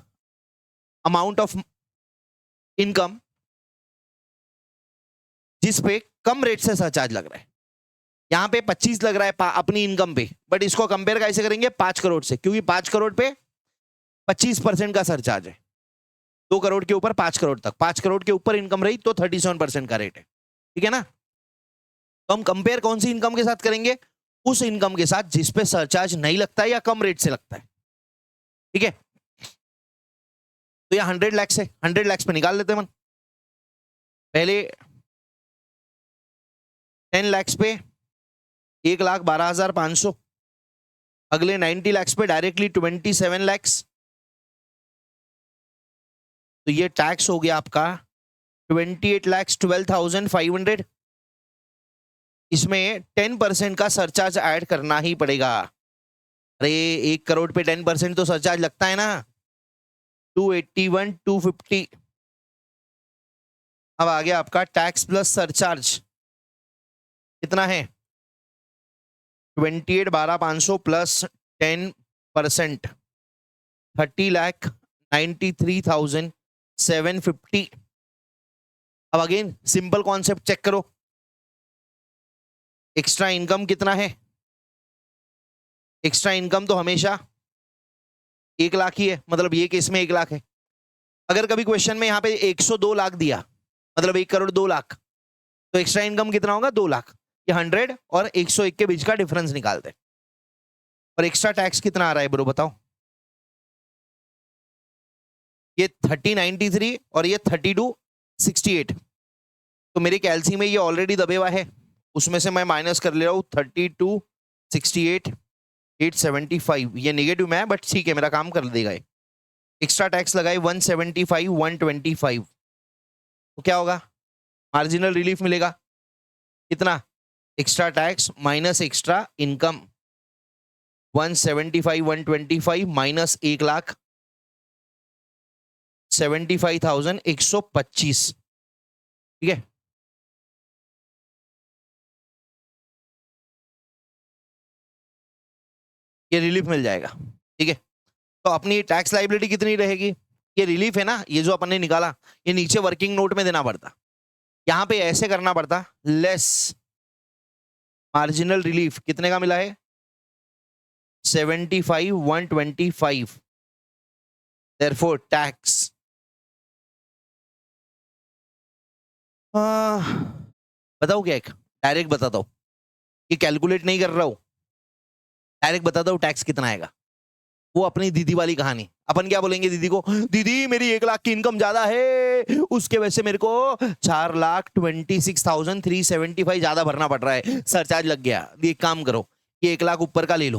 अमाउंट ऑफ इनकम जिस पे कम रेट से सरचार्ज लग रहा है। यहां पे 25 लग रहा है अपनी इनकम पे, बट इसको कंपेयर कैसे करेंगे? 5 करोड़ से, क्योंकि 5 करोड़ पे 25% का सरचार्ज है। 2 करोड़ के ऊपर 5 करोड़ तक, 5 करोड़ के ऊपर इनकम रही तो 37% का रेट है। ठीक है ना? तो हम कंपेयर कौन सी इनकम के साथ करेंगे? उस इनकम के साथ जिसपे सरचार्ज नहीं लगता है या कम रेट से लगता है। ठीक है, तो यह 100 लाख से 100 लाख पे निकाल लेते हैं मन। पहले 10 लाख पे 1,12,500, अगले 90 लाख पे डायरेक्टली 27 लाख। तो ये टैक्स हो गया आपका 28,12,500। इसमें 10% का सरचार्ज ऐड करना ही पड़ेगा। अरे 1 करोड़ पे 10% तो सरचार्ज लगता है ना, 281 250। अब आ गया आपका टैक्स प्लस सरचार्ज कितना है? 28,12,500 प्लस 10% 30,90,000 93,750। अब अगेन सिंपल कॉन्सेप्ट चेक करो, एक्स्ट्रा इनकम कितना है? एक्स्ट्रा इनकम तो हमेशा 1 लाख ही है, मतलब ये केस में 1 लाख है। अगर कभी क्वेश्चन में यहाँ पे 102 लाख दिया, मतलब 1 करोड़ 2 लाख, तो एक्स्ट्रा इनकम कितना होगा? 2 लाख। ये 100 और 101 के बीच का डिफरेंस निकालते हैं। और एक्स्ट्रा टैक्स कितना आ रहा है ब्रो बताओ? ये 3093 और ये 3268। तो मेरे कैलसी में ये ऑलरेडी दबे हुआ है, उसमें से मैं माइनस कर ले रहा हूँ 3268 875। ये नेगेटिव में है बट ठीक है, मेरा काम कर देगा ये। एक्स्ट्रा टैक्स लगाए 175 125, तो क्या होगा? मार्जिनल रिलीफ मिलेगा कितना? Extra tax minus extra income 175 125 minus 1,75,125। ठीक है, ये रिलीफ मिल जाएगा। ठीक है, तो अपनी टैक्स लाइबिलिटी कितनी रहेगी? ये रिलीफ है ना, ये जो अपन ने निकाला, ये नीचे वर्किंग नोट में देना पड़ता, यहां पे ऐसे करना पड़ता, लेस मार्जिनल रिलीफ कितने का मिला है? 75 125। देयरफॉर टैक्स बताओ क्या, एक डायरेक्ट बताता हूं, ये कैलकुलेट नहीं कर रहा हूं, डायरेक्ट बताता हूं टैक्स कितना आएगा। वो अपनी दीदी वाली कहानी, अपन क्या बोलेंगे दीदी को? दीदी मेरी 1 लाख की इनकम ज्यादा है, उसके वजह से मेरे को 4,26,375 ज्यादा भरना पड़ रहा है, सरचार्ज लग गया। एक काम करो, ये 1 लाख ऊपर का ले लो।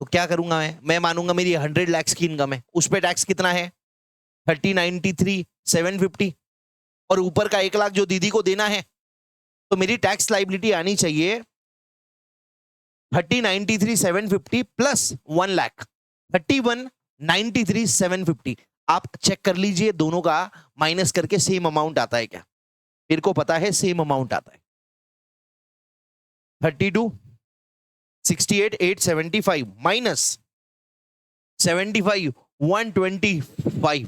तो क्या करूंगा मैं मानूंगा मेरी 100 लाख की इनकम है, उस पर टैक्स कितना है? 30,93,750, और ऊपर का 1 लाख जो दीदी को देना है, तो मेरी टैक्स लाइबिलिटी आनी चाहिए 30,93,750 प्लस 1 लाख 31,93,750। आप चेक कर लीजिए दोनों का माइनस करके सेम अमाउंट आता है क्या? मेरे को पता है सेम अमाउंट आता है, 32,68,875 माइनस 75,125,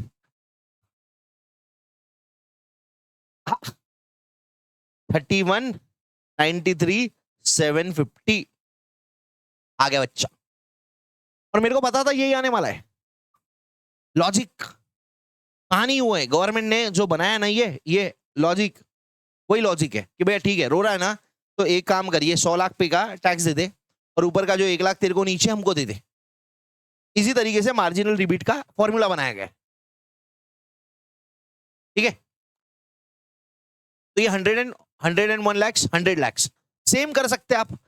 31,93,750 आ गया बच्चा। और मेरे को पता था यही आने वाला है। लॉजिक कहानी हुआ है, गवर्नमेंट ने जो बनाया ना ये लॉजिक, वही लॉजिक है कि भैया ठीक है रो रहा है ना, तो एक काम करिए 100 लाख पे का टैक्स दे दे, और ऊपर का जो 1 लाख तेरे को नीचे हमको दे दे। इसी तरीके से मार्जिनल रिबीट का फॉर्मूला बनाया गया। ठीक है, तो ये 101 lakhs 100 lakhs सेम कर सकते हैं आप,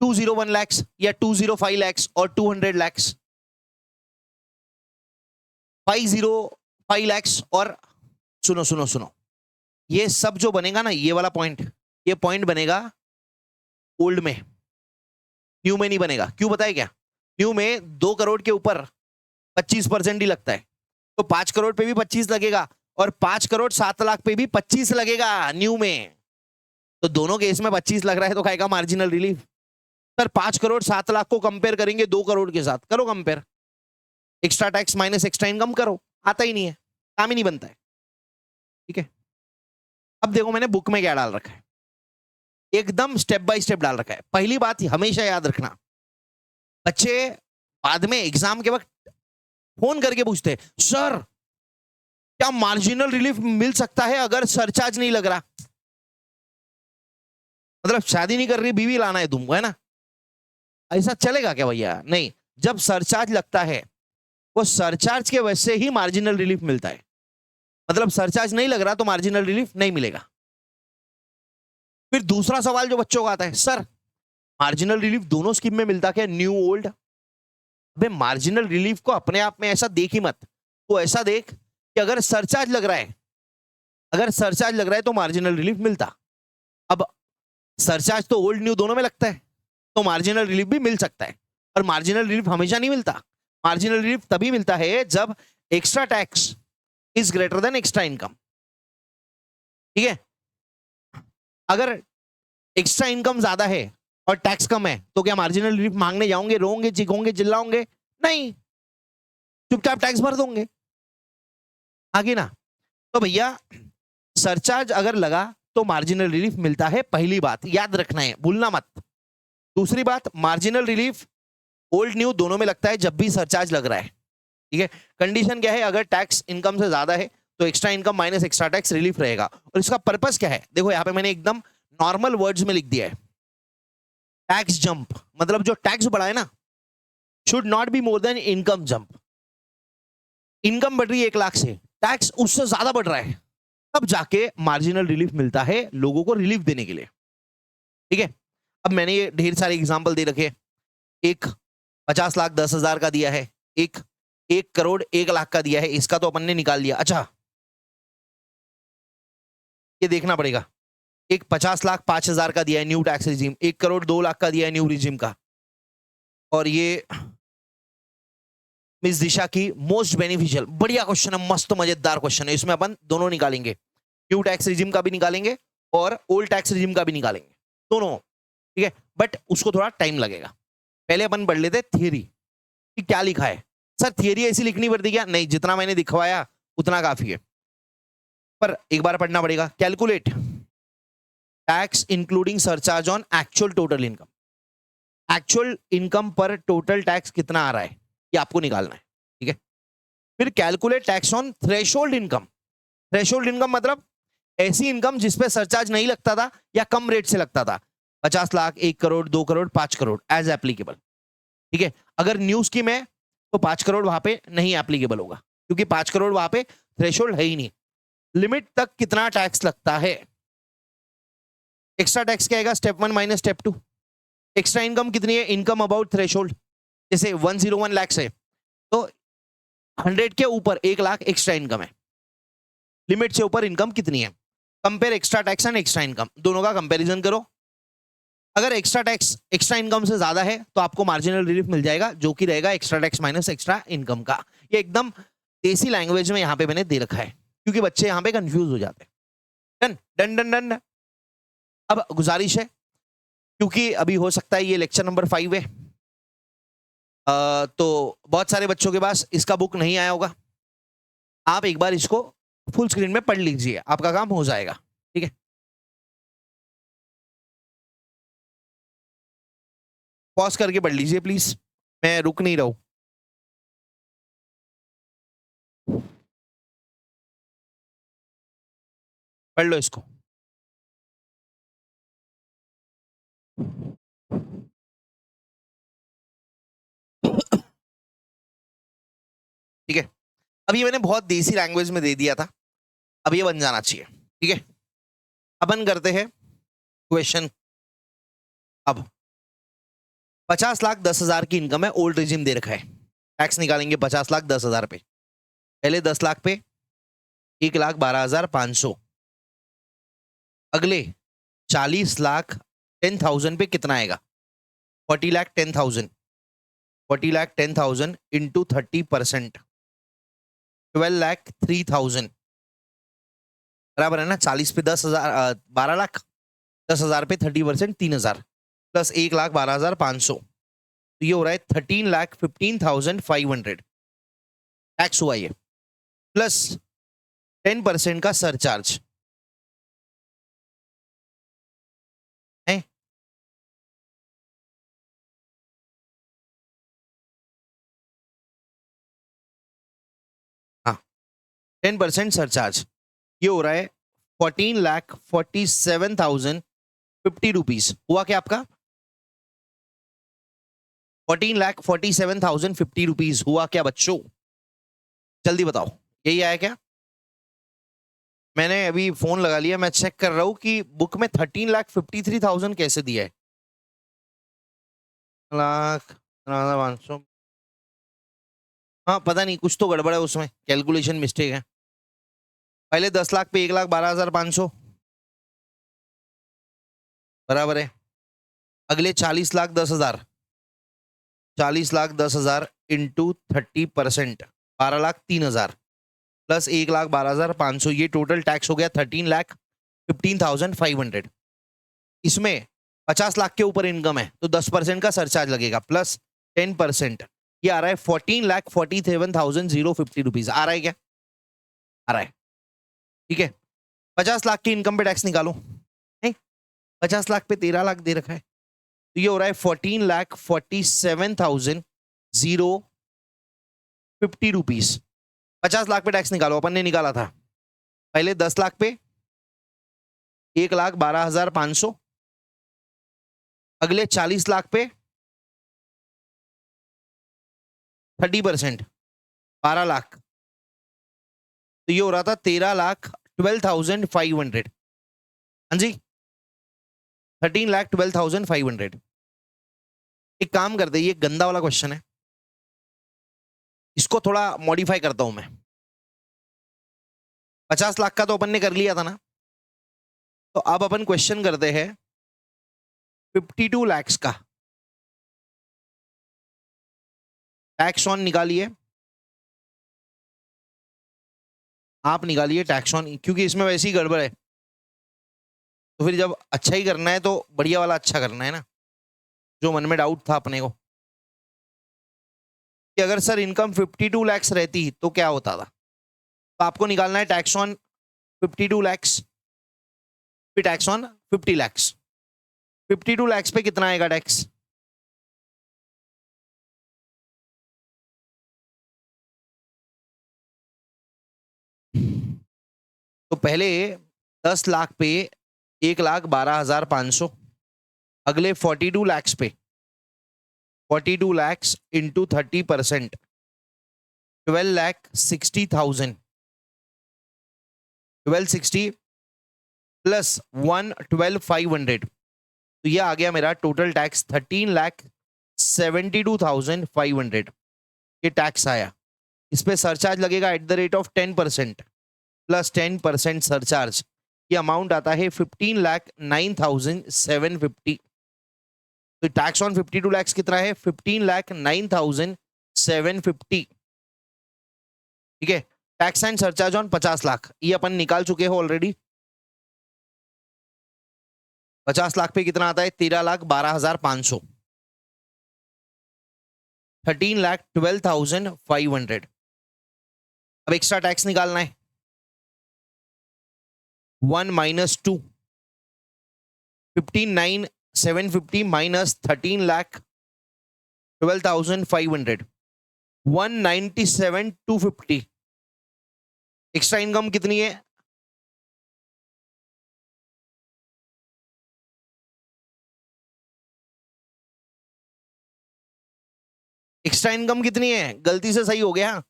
201 lakhs या 205 lakhs और 200 lakhs, 505 lakhs। और सुनो सुनो सुनो, ये सब जो बनेगा ना, ये वाला पॉइंट, ये पॉइंट बनेगा ओल्ड में, न्यू में नहीं बनेगा। क्यों बताए क्या? न्यू में 2 करोड़ के ऊपर 25% ही लगता है, तो 5 करोड़ पे भी 25 लगेगा, और 5 करोड़ 7 लाख पे भी 25 लगेगा न्यू में। तो दोनों केस में 25 लग रहा है, तो खाएगा marginal relief. Sir 5 crore 7 lakh को कंपेयर करेंगे 2 करोड़ के साथ, करो compare, extra tax minus extra income करो, आता ही नहीं है, काम ही नहीं बनता है। ठीक है, अब देखो मैंने बुक में क्या डाल रखा है, एकदम स्टेप बाय स्टेप डाल रखा है। पहली बात हमेशा याद रखना, बच्चे बाद में एग्जाम के वक्त फोन करके पूछते हैं, सर क्या मार्जिनल रिलीफ मिल सकता है अगर सरचार्ज नहीं लग रहा? मतलब शादी नहीं कर रही, बीवी लाना है तुमको, है ना? ऐसा चलेगा क्या भैया? नहीं, जब सरचार्ज लगता है, वो सरचार्ज के वजह से ही मार्जिनल रिलीफ मिलता है। मतलब सरचार्ज नहीं लग रहा तो मार्जिनल रिलीफ नहीं मिलेगा। फिर दूसरा सवाल जो बच्चों का आता है, सर मार्जिनल रिलीफ दोनों स्कीम में मिलता क्या, न्यू ओल्ड? अबे मार्जिनल रिलीफ को अपने आप में ऐसा देख ही मत, तो ऐसा देख कि अगर सरचार्ज लग रहा है, अगर सरचार्ज लग रहा है तो मार्जिनल रिलीफ मिलता। अब सरचार्ज तो ओल्ड न्यू दोनों में लगता है, तो मार्जिनल रिलीफ भी मिल सकता है। और मार्जिनल रिलीफ हमेशा नहीं मिलता, मार्जिनल रिलीफ तभी मिलता है जब extra tax is greater than extra income. ठीक है, अगर एक्स्ट्रा इनकम ज्यादा है और टैक्स कम है, तो क्या मार्जिनल रिलीफ मांगने जाओगे, रोंगे, चिखोगे, चिल्लाओगे? नहीं, चुपचाप टैक्स भर दोगे आगे ना। तो भैया सरचार्ज अगर लगा तो मार्जिनल रिलीफ मिलता है, पहली बात याद रखना है, भूलना मत। दूसरी बात, मार्जिनल रिलीफ ओल्ड न्यू दोनों में लगता है जब भी सरचार्ज लग रहा है, ठीक है। कंडीशन क्या है, अगर टैक्स इनकम से ज्यादा है तो extra income minus extra tax relief रहेगा। और इसका पर्पस क्या है, देखो यहाँ पे मैंने एकदम नॉर्मल वर्ड्स में लिख दिया है, टैक्स जंप मतलब जो टैक्स बढ़ा है ना, should not be more than income jump. Income बढ़ रही है 1 लाख से, टैक्स उससे ज्यादा बढ़ रहा है, तब जाके मार्जिनल रिलीफ मिलता है लोगों को रिलीफ देने के लिए, ठीक है। अब मैंने ये ढेर सारे एग्जांपल दे रखे, एक 50 लाख 10,000 का दिया है, एक 1 करोड़ 1 लाख का दिया है, इसका तो अपन ने निकाल लिया। अच्छा ये देखना पड़ेगा, एक 50 लाख 5,000 का दिया है new tax regime, 1 crore 2 lakh का दिया है न्यू रिजीम का, और ये मिस दिशा की मोस्ट बेनिफिशियल, बढ़िया क्वेश्चन है, मस्त मजेदार क्वेश्चन है, इसमें अपन दोनों निकालेंगे, न्यू टैक्स रिजीम का भी निकालेंगे और ओल्ड टैक्स रिजीम का भी निकालेंगे, दोनों, ठीक है। बट उसको थोड़ा टाइम लगेगा, पहले अपन पढ़ लेते थियरी कि क्या लिखा है। सर थियरी ऐसी लिखनी पड़ती क्या, नहीं, जितना मैंने दिखवाया उतना काफी है, पर एक बार पढ़ना पड़ेगा। Calculate tax including surcharge on actual total income, actual income पर टोटल टैक्स कितना आ रहा है ये आपको निकालना है, ठीक है। फिर calculate tax on threshold income, threshold income मतलब ऐसी इनकम जिसपे सरचार्ज नहीं लगता था या कम रेट से लगता था, 50 लाख 1 करोड़ 2 करोड़ 5 करोड़ एज एप्लीकेबल, ठीक है। अगर न्यू स्कीम है तो 5 करोड़ वहां पे नहीं एप्लीकेबल होगा, क्योंकि 5 करोड़ वहां पे थ्रेशोल्ड है ही नहीं। लिमिट तक कितना टैक्स लगता है, एक्स्ट्रा टैक्स क्या आएगा, step 1 minus step 2। Extra income कितनी है, इनकम अबाउट थ्रेशोल्ड, जैसे 101 लाख है तो 100 के ऊपर 1 लाख एक्स्ट्रा इनकम है, लिमिट से ऊपर इनकम कितनी है। Compare extra tax and extra income, दोनों का कंपैरिजन करो। अगर एक्स्ट्रा टैक्स एक्स्ट्रा इनकम से ज्यादा है तो आपको मार्जिनल रिलीफ मिल जाएगा, जो कि रहेगा extra tax minus extra income का। ये एकदम देसी लैंग्वेज में यहाँ पे मैंने दे रखा है, क्योंकि बच्चे यहाँ पे कंफ्यूज हो जाते हैं। Done done done done. अब गुजारिश है, क्योंकि अभी हो सकता है ये लेक्चर नंबर 5 है, तो बहुत सारे बच्चों के पास इसका बुक नहीं आया होगा, आप एक बार इसको फुल स्क्रीन में पढ़ लीजिए, आपका काम हो जाएगा, ठीक है। पॉज करके पढ़ लीजिए प्लीज, मैं रुक नहीं रहा हूं। पढ़ लो इसको। ठीक है, अब ये मैंने बहुत देसी लैंग्वेज में दे दिया था, अब ये बन जाना चाहिए, ठीक है। अपन करते हैं क्वेश्चन। अब 50 लाख 10,000 की इनकम है, ओल्ड रिजिम दे रखा है, टैक्स निकालेंगे 50 लाख 10,000 पे, पहले 10 लाख पे 1,12,500, अगले 40 लाख 10,000 पे कितना आएगा, 40 लाख 10,000, 40 लाख 10,000 इंटू 30%, 12 लाख 3,000, बराबर है ना। 40 पे 10,000 12 लाख, 10,000 पे 30% 3,000 प्लस 1,12,500, तो ये हो रहा है 13,15,500 टैक्स हुआ ये, प्लस 10% का सरचार्ज है, हाँ 10% सरचार्ज, ये हो रहा है 14,47,050 रुपीज। हुआ क्या आपका 14,47,050 रुपीज हुआ क्या बच्चों, जल्दी बताओ, यही आया क्या। मैंने अभी फोन लगा लिया, मैं चेक कर रहा हूं कि बुक में 13,53,000 कैसे दिया है, लाख 500, हाँ पता नहीं कुछ तो गड़बड़ है उसमें, कैलकुलेशन मिस्टेक है। पहले 10 लाख पे 1,12,500 बराबर है, अगले 40 लाख 10,000, 40 लाख 10,000 इंटू 30%, 12,03,000 प्लस 1,12,500, ये टोटल टैक्स हो गया 13,15,500। इसमें 50 लाख के ऊपर इनकम है तो 10% का सरचार्ज लगेगा, प्लस 10%, ये आ रहा है 14,47,050 रुपीज। आ रहा है क्या? आ रहा है। ठीक है, 50 लाख की इनकम पे टैक्स निकालो। नहीं, 50 लाख पे 13 लाख दे रखा है, तो ये हो रहा है 14,47,050 रुपीज। 50 लाख पे टैक्स निकालो, अपन ने निकाला था पहले 10 लाख पे 1,12,500, अगले 40 लाख पे 30%, 12 लाख, तो ये हो रहा था 13,12,500। हाँ जी, 13,12,500। एक काम करते, ये गंदा वाला क्वेश्चन है, इसको थोड़ा मॉडिफाई करता हूं मैं। 50 लाख का तो अपन ने कर लिया था ना, तो अब अपन क्वेश्चन करते हैं 52 लाख का। टैक्स ऑन निकालिए, आप निकालिए टैक्स ऑन, क्योंकि इसमें वैसे ही गड़बड़ है, तो फिर जब अच्छा ही करना है तो बढ़िया वाला अच्छा करना है ना, जो मन में डाउट था अपने को कि अगर सर इनकम 52 लाख रहती तो क्या होता था, तो आपको निकालना है टैक्स ऑन 52 लाख, फिर टैक्स ऑन 50 लाख। 52 लाख पे कितना आएगा टैक्स? तो पहले 10 लाख पे 1,12,500, अगले 42 लाख पे 42 लाख इंटू 30%, 12,60,000, 1260 प्लस 112,500, तो ये आ गया मेरा टोटल टैक्स 13,72,500। ये टैक्स आया, इस पे सरचार्ज लगेगा at the rate of 10% plus 10% surcharge, ये अमाउंट आता है 15,09,750। तो टैक्स ऑन 52 लाख कितना है? 15,09,750। ठीक है, tax and surcharge on 50 lakh ये अपन निकाल चुके हो ऑलरेडी। 50 लाख पे कितना आता है? 13,12,500, 13,12,500। अब एक्स्ट्रा टैक्स निकालना है, 1 माइनस 2, 15,9,750 माइनस 13,12,500, 197,250। एक्स्ट्रा इनकम कितनी है? एक्स्ट्रा इनकम कितनी है? गलती से सही हो गया।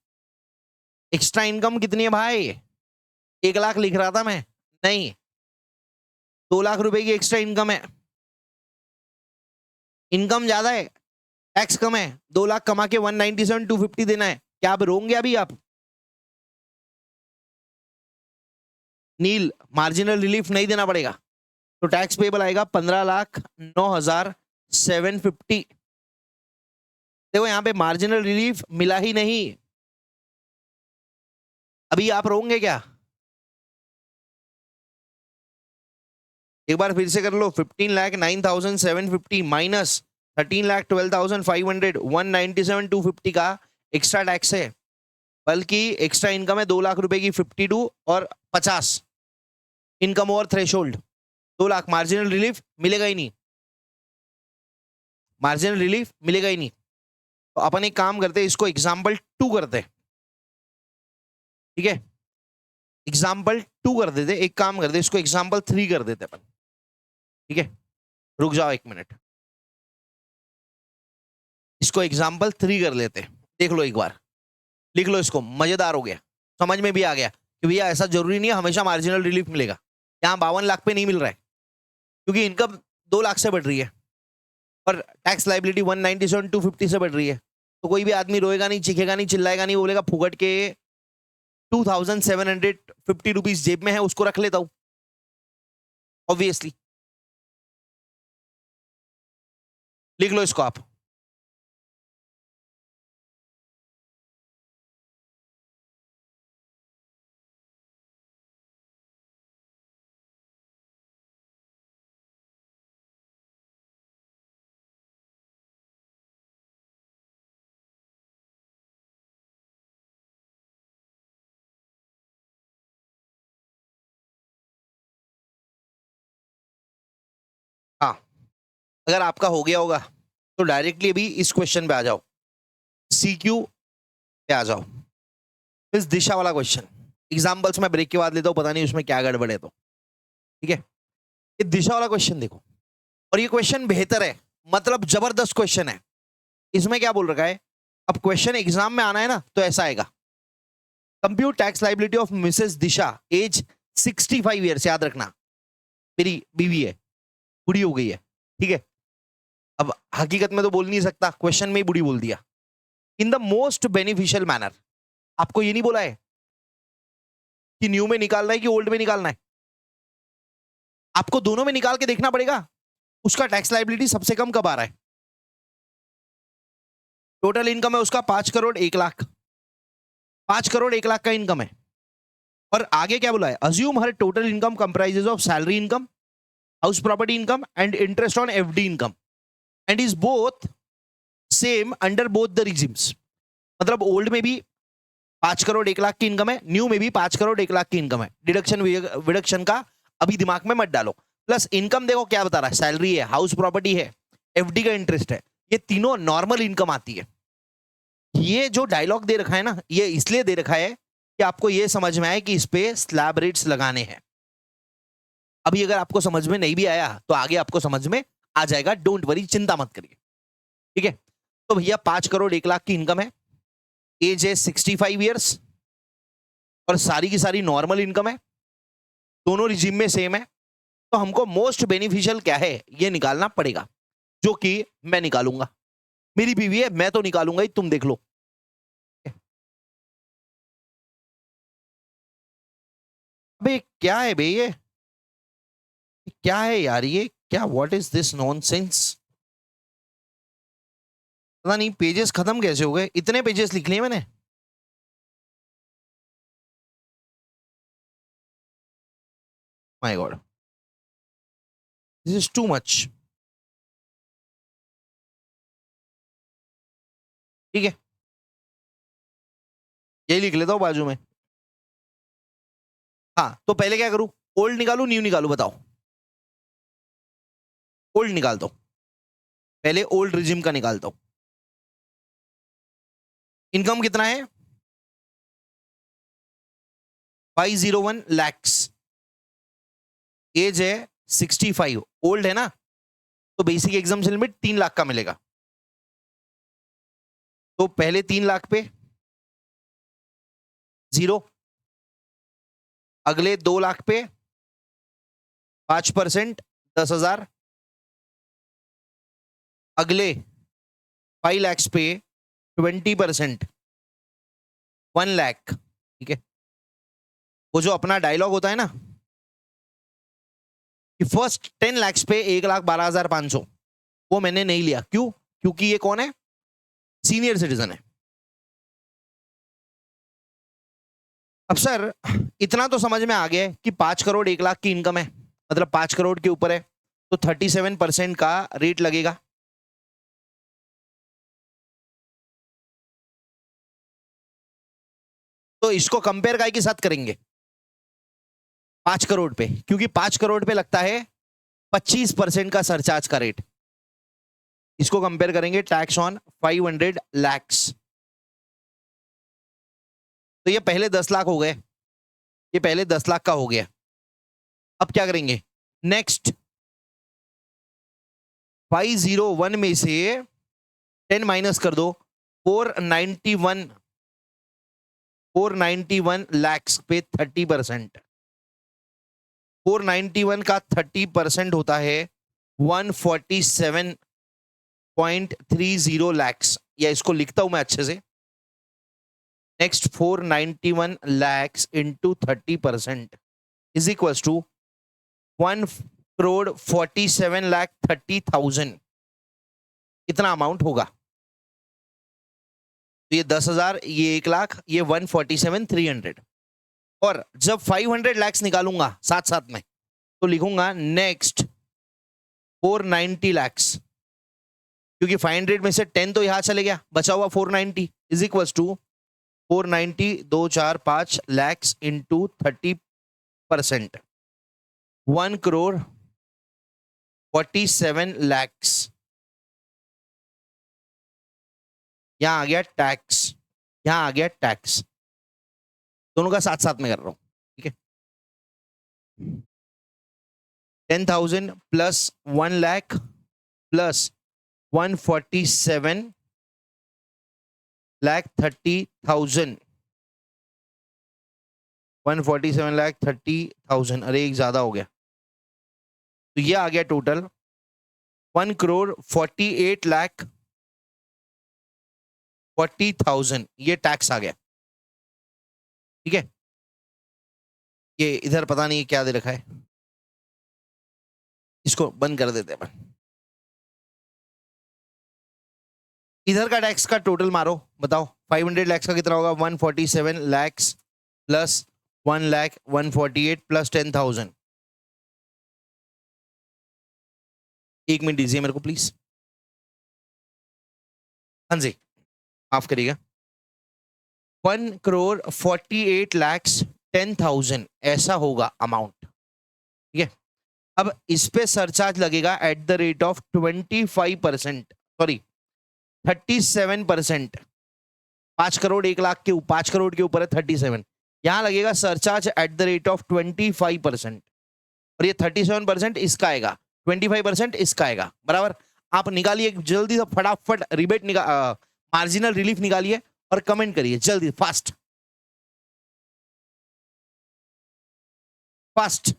एक्स्ट्रा इनकम कितनी है भाई? 1 लाख लिख रहा था मैं, नहीं, 2 लाख रुपए की एक्स्ट्रा इनकम है। इनकम ज्यादा है, टैक्स कम है, 2 लाख कमा के 197,250 देना है। क्या आप रोंगे अभी आप? नील, मार्जिनल रिलीफ नहीं देना पड़ेगा, तो टैक्स पेबल आएगा 15,09,750। देखो यहां पे मार्जिनल रिलीफ मिला ही नहीं, अभी आप रोंगे क्या? एक बार फिर से कर लो, 15,09,750 माइनस 13,12,500, 197,250 का एक्स्ट्रा टैक्स है, बल्कि एक्स्ट्रा इनकम है 2 लाख रुपए की, 52 और 50 इनकम और थ्रेशोल्ड, 2 लाख। मार्जिनल रिलीफ मिलेगा ही नहीं, मार्जिनल रिलीफ मिलेगा ही नहीं। तो अपन एक काम करते हैं, इसको एग्जाम्पल 2 करते हैं। ठीक है, एग्जाम्पल 2 कर देते, एक काम करते इसको एग्जाम्पल 3 कर देते अपन। ठीक है, रुक जाओ 1 मिनट, इसको एग्जाम्पल 3 कर लेते, देख लो एक बार, लिख लो इसको, मजेदार हो गया, समझ में भी आ गया कि भैया ऐसा जरूरी नहीं है हमेशा मार्जिनल रिलीफ मिलेगा। यहाँ 52 लाख पे नहीं मिल रहा है, क्योंकि इनकम 2 लाख से बढ़ रही है और टैक्स लाइबिलिटी 197,250 से बढ़ रही है, तो कोई भी आदमी रोएगा नहीं, चीखेगा नहीं, चिल्लाएगा नहीं, बोलेगा फुगट के 2,750 रुपीज जेब में है, उसको रख लेता हूं, ऑब्वियसली। लिख लो इसको आप। अगर आपका हो गया होगा तो डायरेक्टली अभी इस क्वेश्चन पे आ जाओ, CQ पे आ जाओ, इस दिशा वाला क्वेश्चन। एग्जाम्पल्स मैं ब्रेक के बाद लेता हूँ, पता नहीं उसमें क्या गड़बड़ है, तो ठीक है। ये दिशा वाला क्वेश्चन देखो, और ये क्वेश्चन बेहतर है, मतलब जबरदस्त क्वेश्चन है। इसमें क्या बोल रखा है, अब क्वेश्चन एग्जाम में आना है ना, तो ऐसा आएगा, compute tax liability of Mrs Disha age 65 years. याद रखना मेरी बीवी है, बुढ़ी हो गई है, ठीक है। अब हकीकत में तो बोल नहीं सकता, क्वेश्चन में ही बुढ़ी बोल दिया। In the most beneficial manner, आपको ये नहीं बोला है कि न्यू में निकालना है कि ओल्ड में निकालना है, आपको दोनों में निकाल के देखना पड़ेगा उसका टैक्स लाइबिलिटी सबसे कम कब आ रहा है। टोटल इनकम है उसका 5 करोड़ 1 लाख, 5 करोड़ 1 लाख का इनकम है। और आगे क्या बोला है, assume her total income comprises of salary income, house property income and interest on FD income and is both same under both the regimes. मतलब ओल्ड में भी 5 करोड़ 1 लाख की इनकम है, न्यू में भी 5 करोड़ 1 लाख की इनकम है। डिडक्शन विडक्शन का अभी दिमाग में मत डालो। प्लस इनकम देखो क्या बता रहा है, सैलरी है, हाउस प्रॉपर्टी है, एफडी का इंटरेस्ट है, ये तीनों नॉर्मल इनकम आती है। ये जो डायलॉग दे रखा है ना, ये इसलिए दे रखा है कि आपको ये समझ में आए कि इस पे स्लैब रेट्स लगाने हैं। अभी अगर आपको समझ में नहीं भी आया तो आगे आपको समझ में आ जाएगा, डोंट वरी, चिंता मत करिए, ठीक है। तो भैया 5 करोड़ 1 लाख की इनकम है, एज है 65 ईयर्स, और सारी की सारी नॉर्मल इनकम है, दोनों रिजीम में सेम है। तो हमको मोस्ट बेनिफिशियल क्या है ये निकालना पड़ेगा, जो कि मैं निकालूंगा। मेरी बीवी है, मैं तो निकालूंगा ही, तुम देख लो। अबे क्या है बे ये क्या है यार, ये क्या, व्हाट इज दिस नॉनसेंस। पता नहीं पेजेस खत्म कैसे हो गए, इतने पेजेस लिख लिए मैंने। My God, this is too much. ठीक है, यही लिख लेता हूँ बाजू में। हाँ, तो पहले क्या करूं, ओल्ड निकालू न्यू निकालू, बताओ। ओल्ड निकालता हूं, पहले ओल्ड रिजिम का निकालता हूं। इनकम कितना है, 501 लैक्स, एज है 65, ओल्ड है ना, तो बेसिक एग्जाम्पशन लिमिट 3 लाख का मिलेगा। तो पहले 3 लाख पे जीरो, अगले 2 लाख पे 5%, 10,000, अगले 5 लैक्स पे 20%, 1 लाख। ठीक है, वो जो अपना डायलॉग होता है ना कि फर्स्ट 10 लैक्स पे 1,12,500, वो मैंने नहीं लिया। क्यों? क्योंकि ये कौन है, सीनियर सिटीजन है। अब सर इतना तो समझ में आ गया है कि 5 करोड़ 1 लाख की इनकम है, मतलब 5 करोड़ के ऊपर है, तो 37% का रेट लगेगा। तो इसको कंपेयर काय के साथ करेंगे, 5 करोड़ पे, क्योंकि 5 करोड़ पे लगता है 25% का सरचार्ज का रेट। इसको कंपेयर करेंगे टैक्स ऑन 500 लैक्स। तो ये पहले 10 लाख हो गए, ये पहले 10 लाख का हो गया। अब क्या करेंगे, नेक्स्ट 501 में से 10 माइनस कर दो, 491 लैक्स पे 30%, 491 का 30% होता है 147.30 लैक्स, या इसको लिखता हूं मैं अच्छे से। Next 491 lakhs into 30% is equal to 1,47,30,000। इतना अमाउंट होगा। तो ये 10,000, ये 1 लाख, ये 147,300। और जब 500 लैक्स निकालूंगा साथ साथ में, तो लिखूंगा नेक्स्ट 490 लैक्स, क्योंकि 500 में से 10 तो यहां चले गया, बचा हुआ 490 is equal to 490 2 4 5 lakhs into 30%, 1 crore 47 lakhs, यहां आ गया टैक्स, यहां आ गया टैक्स, दोनों का साथ साथ में कर रहा हूं, ठीक है। 10,000 प्लस 1 लाख प्लस 147 लाख 30,000, 147 लाख 30,000, अरे एक ज्यादा हो गया, तो ये आ गया टोटल 1,48,40,000, ये टैक्स आ गया, ठीक है। ये इधर पता नहीं क्या दे रखा है, इसको बंद कर देते हैं। इधर का टैक्स का टोटल मारो, बताओ 500 लैक्स का कितना होगा, 147 लैक्स प्लस 1 लाख 148 प्लस 10,000। एक मिनट दीजिए मेरे को प्लीज। हाँ जी, माफ करिएगा, 1,48,10,000 ऐसा होगा अमाउंट, ठीक है। अब इस पे सरचार्ज लगेगा at the rate of 25%, sorry 37%। 5 crore 1 lakh के 5 करोड़ के ऊपर है 37, यहां लगेगा surcharge at the rate of 25%, और ये 37% इसका आएगा, 25% इसका आएगा, बराबर। आप निकालिए जल्दी से फटाफट रिबेट निकाल, मार्जिनल रिलीफ निकालिए और कमेंट करिए जल्दी, फास्ट फास्ट।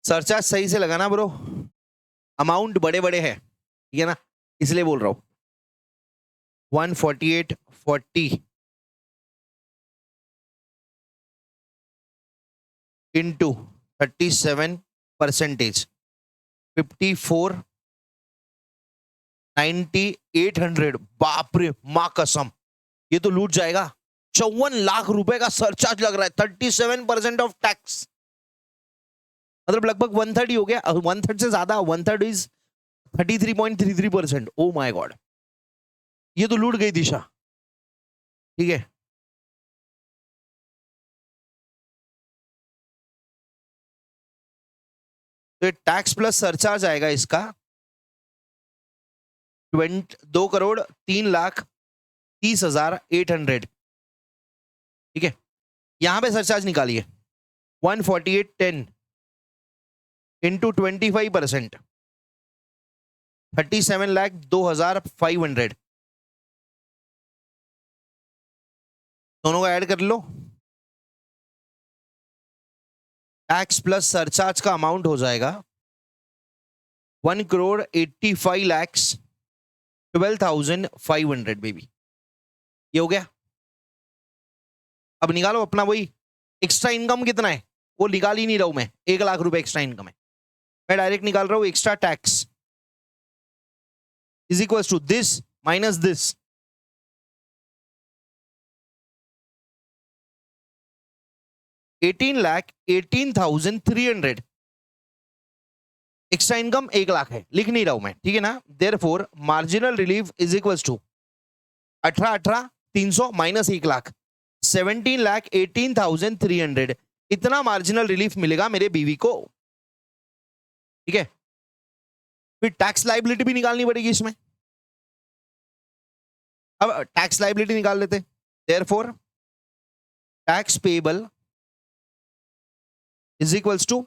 सरचार्ज सही से लगाना ब्रो, अमाउंट बड़े बड़े हैं, ठीक है ना, इसलिए बोल रहा हूं। 148.40 इंटू 37%, 54,9800, बाप रे माँ कसम, ये तो लूट जाएगा। 54 लाख रुपए का सरचार्ज लग रहा है, 37% ऑफ टैक्स, मतलब लगभग 1/3 ही हो गया, 1/3 से ज्यादा, 1/3 इज 33.33%। ओ माय गॉड, ये तो लूट गई दिशा, ठीक है। तो टैक्स प्लस सरचार्ज आएगा इसका 2,03,30,800, ठीक है। यहां पे सरचार्ज निकालिए, 148.10 इंटू 25%, 37,02,500, दोनों का ऐड कर लो। टैक्स प्लस सरचार्ज का अमाउंट हो जाएगा 1,85,12,500 बेबी, ये हो गया। अब निकालो अपना वही एक्स्ट्रा इनकम कितना है, वो निकाल ही नहीं रहा हूं मैं, 1 लाख रुपए एक्स्ट्रा इनकम है, मैं डायरेक्ट निकाल रहा हूं extra tax is equal to this minus this, $18,18,300, extra income 1 lakh है, लिख नहीं रहा हूं मैं, ठीक है ना। Therefore marginal relief is equal to 18,18,300 minus 1 lakh, 17,18,300, इतना मार्जिनल रिलीफ मिलेगा मेरे बीवी को, ठीक है। फिर टैक्स लाइबिलिटी भी निकालनी पड़ेगी इसमें, अब टैक्स लाइबिलिटी निकाल लेते हैं। Therefore tax payable is equals to,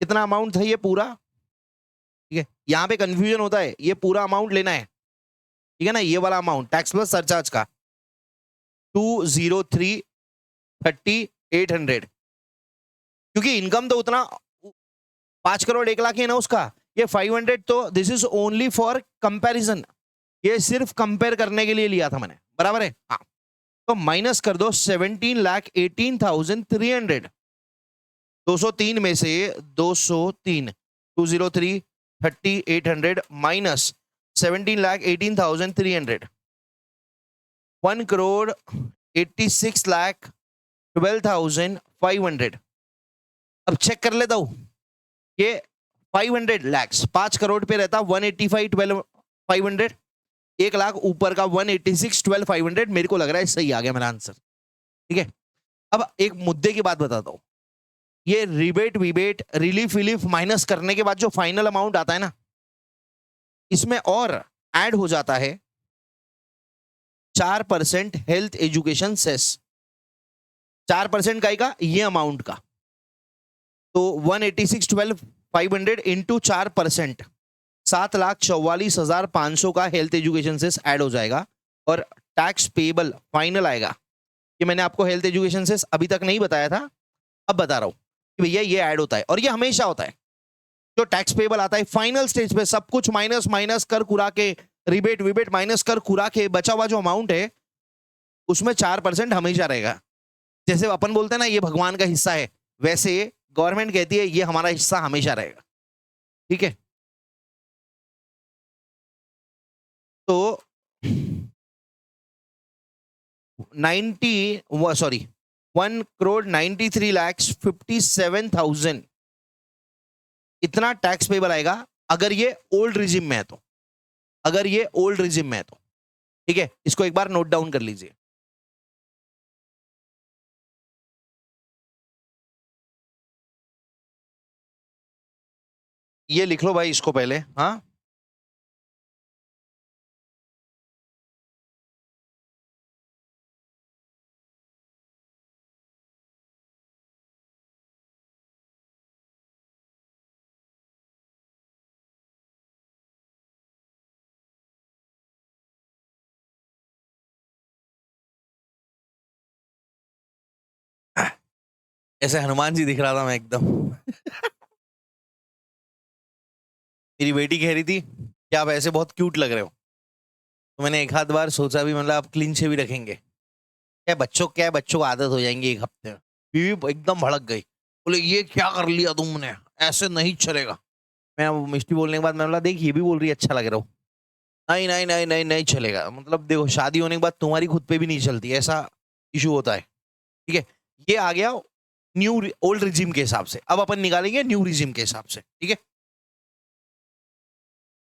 कितना अमाउंट था ये पूरा, ठीक है। यहां पे कंफ्यूजन होता है, ये पूरा अमाउंट लेना है, ठीक है ना, ये वाला अमाउंट टैक्स प्लस सरचार्ज का 2,03,30,800, क्योंकि इनकम तो उतना 5 करोड़ 1 लाख ही है ना उसका, ये 500 तो this is only for comparison, ये सिर्फ कंपेयर करने के लिए लिया था मैंने, बराबर है। हाँ, तो माइनस कर दो 17,18,300, 203 में से 203, 203,30,800 माइनस 17,18,300, 1,86,00,000 12,500। अब चेक कर लेता हूं कि 500 lakhs 5 करोड़ पे रहता 185 12,500, 1 लाख ऊपर का 186 12,500। मेरे को लग रहा है सही आ गया मेरा आंसर। ठीक है, अब एक मुद्दे की बात बताता हूं। ये रिबेट विबेट रिलीफ विलीफ माइनस करने के बाद जो फाइनल अमाउंट आता है ना, इसमें और ऐड हो जाता है 4% हेल्थ एजुकेशन सेस। 4% का ये अमाउंट का, तो 186 12,500 इंटू 4%, 7,44,500 का हेल्थ एजुकेशन सेस ऐड हो जाएगा। और टैक्स पेबल फाइनल आएगा कि मैंने आपको हेल्थ एजुकेशन सेस अभी तक नहीं बताया था, अब बता रहा हूं कि भैया ये ऐड होता है, और ये हमेशा होता है। जो टैक्स पेबल आता है फाइनल स्टेज पे, सब कुछ माइनस माइनस कर कुरा के, रिबेट विबेट माइनस कर कुरा के, बचा हुआ जो अमाउंट है उसमें 4% हमेशा रहेगा। जैसे अपन बोलते हैं ना ये भगवान का हिस्सा है, वैसे गवर्नमेंट कहती है ये हमारा हिस्सा हमेशा रहेगा। ठीक है, तो 1,93,57,000 इतना टैक्स पेबल आएगा अगर ये ओल्ड रिजिम में है तो। अगर ये ओल्ड रिजिम में है तो ठीक है, इसको एक बार नोट डाउन कर लीजिए। ये लिख लो भाई इसको पहले। हाँ, ऐसे हनुमान जी दिख रहा था मैं एकदम। मेरी बेटी कह रही थी कि आप ऐसे बहुत क्यूट लग रहे हो, तो मैंने एक आध बार सोचा भी, मतलब आप क्लीन शेव भी रखेंगे क्या, बच्चों को आदत हो जाएंगी एक हफ्ते में। बीवी एकदम भड़क गई, बोले ये क्या कर लिया तुमने, ऐसे नहीं चलेगा। मैं मिष्टी बोलने के बाद मैंने बोला देख ये भी बोल रही है अच्छा लग रहा हो। नहीं नहीं नहीं नहीं नहीं चलेगा, मतलब देखो शादी होने के बाद तुम्हारी खुद पे भी नहीं चलती, ऐसा इशू होता है। ठीक है, ये आ गया न्यू ओल्ड रिजिम के हिसाब से, अब अपन निकालेंगे न्यू रिजिम के हिसाब से। ठीक है,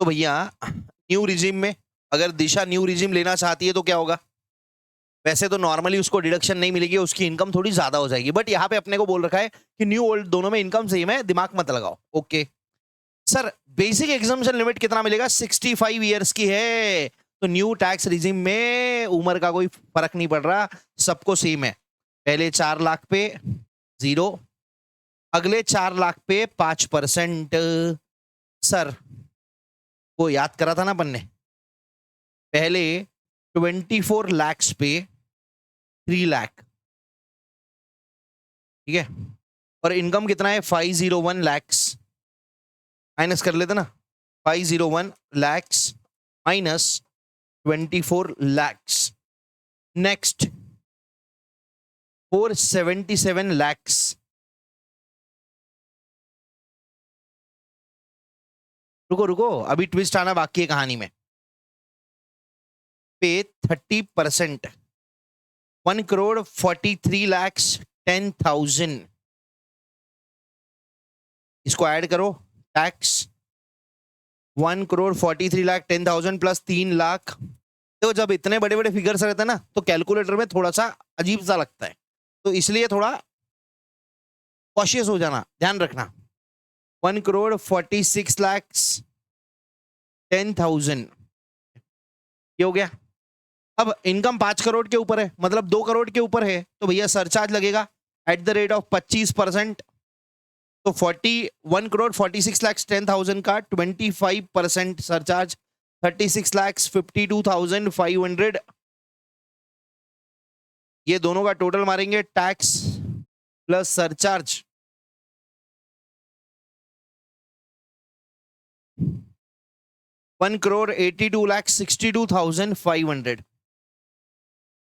तो भैया न्यू रिजिम में अगर दिशा न्यू रिजिम लेना चाहती है तो क्या होगा? वैसे तो नॉर्मली उसको डिडक्शन नहीं मिलेगी, उसकी इनकम थोड़ी ज्यादा हो जाएगी, बट यहाँ पे अपने को बोल रखा है कि न्यू ओल्ड दोनों में इनकम सेम है, दिमाग मत लगाओ। Okay sir, basic exemption limit कितना मिलेगा? 65 ईयर्स की है, तो न्यू टैक्स रिजिम में उम्र का कोई फर्क नहीं पड़ रहा, सबको सेम है। पहले 4 लाख पे 0, अगले 4 लाख पे 5%। सर वो याद करा था ना अपन ने, पहले 24 lakhs पे 3 लाख। ठीक है, और इनकम कितना है? 501 lakhs, माइनस कर लेते ना, 501 lakhs minus 24 lakhs। Next 477 lakhs, रुको रुको अभी ट्विस्ट आना बाकी है कहानी में। पे 30%, 1,43,10,000, इसको ऐड करो, टैक्स 1,43,10,000 प्लस 3 लाख। तो जब इतने बड़े बड़े फिगर्स रहते हैं ना तो कैलकुलेटर में थोड़ा सा अजीब सा लगता है, तो इसलिए थोड़ा कॉशियस हो जाना, ध्यान रखना। 1,46,10,000 ये हो गया। अब इनकम 5 करोड़ के ऊपर है, मतलब 2 करोड़ के ऊपर है, तो भैया सरचार्ज लगेगा एट द रेट ऑफ 25%। तो 1,46,10,000 का 25% सरचार्ज 36,52,500। ये दोनों का टोटल मारेंगे, टैक्स प्लस सरचार्ज 1,82,62,500।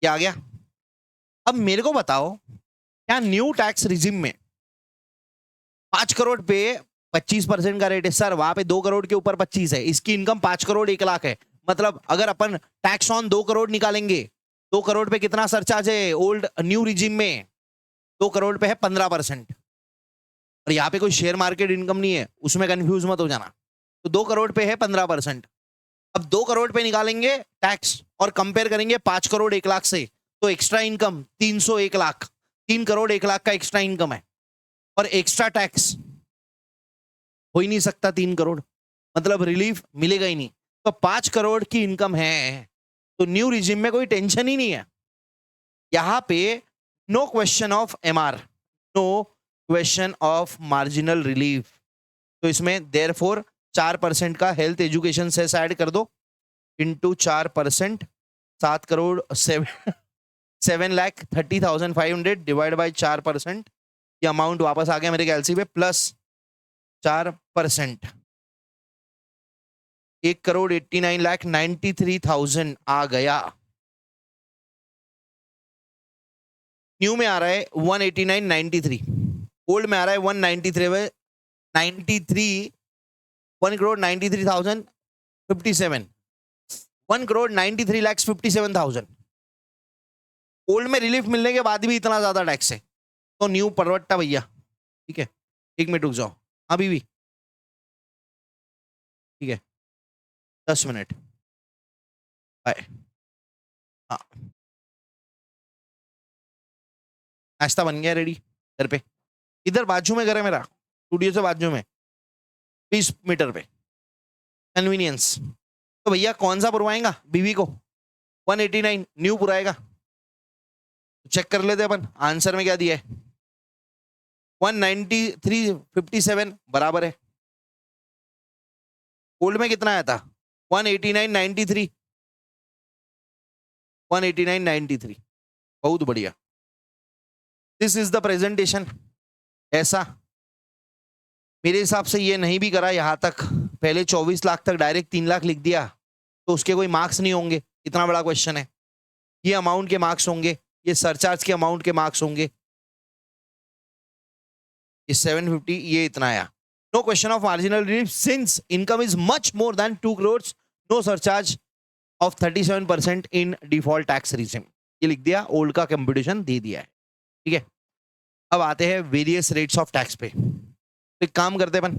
क्या आ गया? अब मेरे को बताओ, क्या न्यू टैक्स रिजिम में 5 करोड़ पे 25% का रेट है? सर वहां पे 2 करोड़ के ऊपर 25 है, इसकी इनकम 5 करोड़ 1 लाख है, मतलब अगर अपन टैक्स ऑन 2 करोड़ निकालेंगे, 2 करोड़ पे कितना सरचार्ज है ओल्ड न्यू रिजिम में? 2 करोड़ पे है 15%, और यहाँ पे कोई शेयर मार्केट इनकम नहीं है, उसमें कंफ्यूज मत हो जाना। तो 2 करोड़ पे है 15%। अब 2 करोड़ पे निकालेंगे टैक्स और कंपेयर करेंगे 5 करोड़ 1 लाख से, तो एक्स्ट्रा इनकम 301 लाख, 3 करोड़ 1 लाख का एक्स्ट्रा इनकम है, और एक्स्ट्रा टैक्स हो ही नहीं सकता 3 करोड़, मतलब रिलीफ मिलेगा ही नहीं। तो 5 करोड़ की इनकम है, तो न्यू रिजिम में कोई टेंशन ही नहीं है। यहां पे no question of MR, no question of marginal relief. तो इसमें देयरफॉर 4% का हेल्थ एजुकेशन सेस ऐड कर दो, इंटू 4%, 7 करोड़ 7,30,500 डिवाइड बाई 4%, ये अमाउंट वापस आ गया मेरे कैलसी पे, प्लस 4%, 1,89,93,000 आ गया। न्यू में आ रहा है 189,93, ओल्ड में आ रहा है 193, 1,93,57, 1,93,57,000। ओल्ड में रिलीफ मिलने के बाद भी इतना ज्यादा टैक्स है, तो न्यू परवट्टा भैया। ठीक है, 1 मिनट रुक जाओ, अभी भी ठीक है, 10 मिनट, बाय। हाँ, नाश्ता बन गया रेडी घर पे, इधर बाजू में घर है मेरा, स्टूडियो से बाजू में 20 मीटर पे, कन्वीनियंस। तो भैया कौन सा पुरवाएगा बीवी को? 189 न्यू पुराएगा, चेक कर लेते अपन आंसर में क्या दिया है। 193,57 बराबर है, ओल्ड में कितना आया था? 189,93, 189,93, बहुत बढ़िया। This is the presentation. ऐसा मेरे हिसाब से ये नहीं भी करा यहाँ तक, पहले 24 लाख तक डायरेक्ट 3 लाख लिख दिया, तो उसके कोई मार्क्स नहीं होंगे। इतना बड़ा क्वेश्चन है, ये अमाउंट के मार्क्स होंगे, ये सरचार्ज के अमाउंट के मार्क्स होंगे। ये 750, ये इतना आया। No question of marginal relief since income is much more than 2 crore, no surcharge of 37% in default tax regime. ये लिख दिया, ओल्ड का कंप्यूटेशन दे दिया है। ठीक है, अब आते हैं वेरियस रेट्स ऑफ टैक्स पे। तो एक काम करते हैं अपन,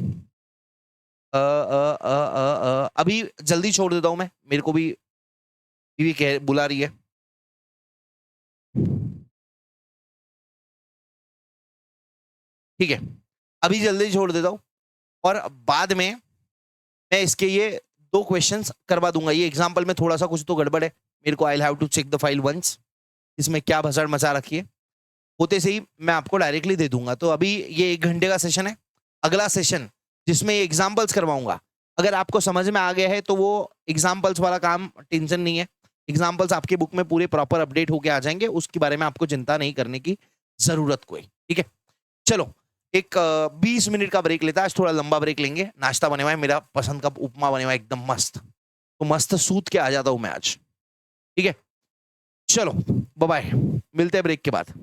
अभी जल्दी छोड़ देता हूं मैं, मेरे को भी बीवी कह बुला रही है। ठीक है, अभी जल्दी छोड़ देता हूं, और बाद में मैं इसके ये 2 क्वेश्चंस करवा दूंगा। ये एग्जांपल में थोड़ा सा कुछ तो गड़बड़ है, मेरे को I have to check the file once, इसमें क्या भसड़ मचा रखी है। होते से ही मैं आपको डायरेक्टली दे दूंगा। तो अभी ये 1 घंटे का सेशन है, अगला सेशन जिसमें ये एग्जाम्पल्स करवाऊंगा, अगर आपको समझ में आ गया है तो वो एग्जाम्पल्स वाला काम टेंशन नहीं है, एग्जाम्पल्स आपके बुक में पूरे प्रॉपर अपडेट होके आ जाएंगे, उसके बारे में आपको चिंता नहीं करने की जरूरत कोई। ठीक है, चलो एक 20 मिनट का ब्रेक लेता है, आज थोड़ा लंबा ब्रेक लेंगे। नाश्ता बने हुआ है, मेरा पसंद का उपमा बने हुआ है एकदम मस्त, तो मस्त सूत के आ जाता हूं मैं आज। ठीक है, चलो बाय बाय, मिलते हैं ब्रेक के बाद।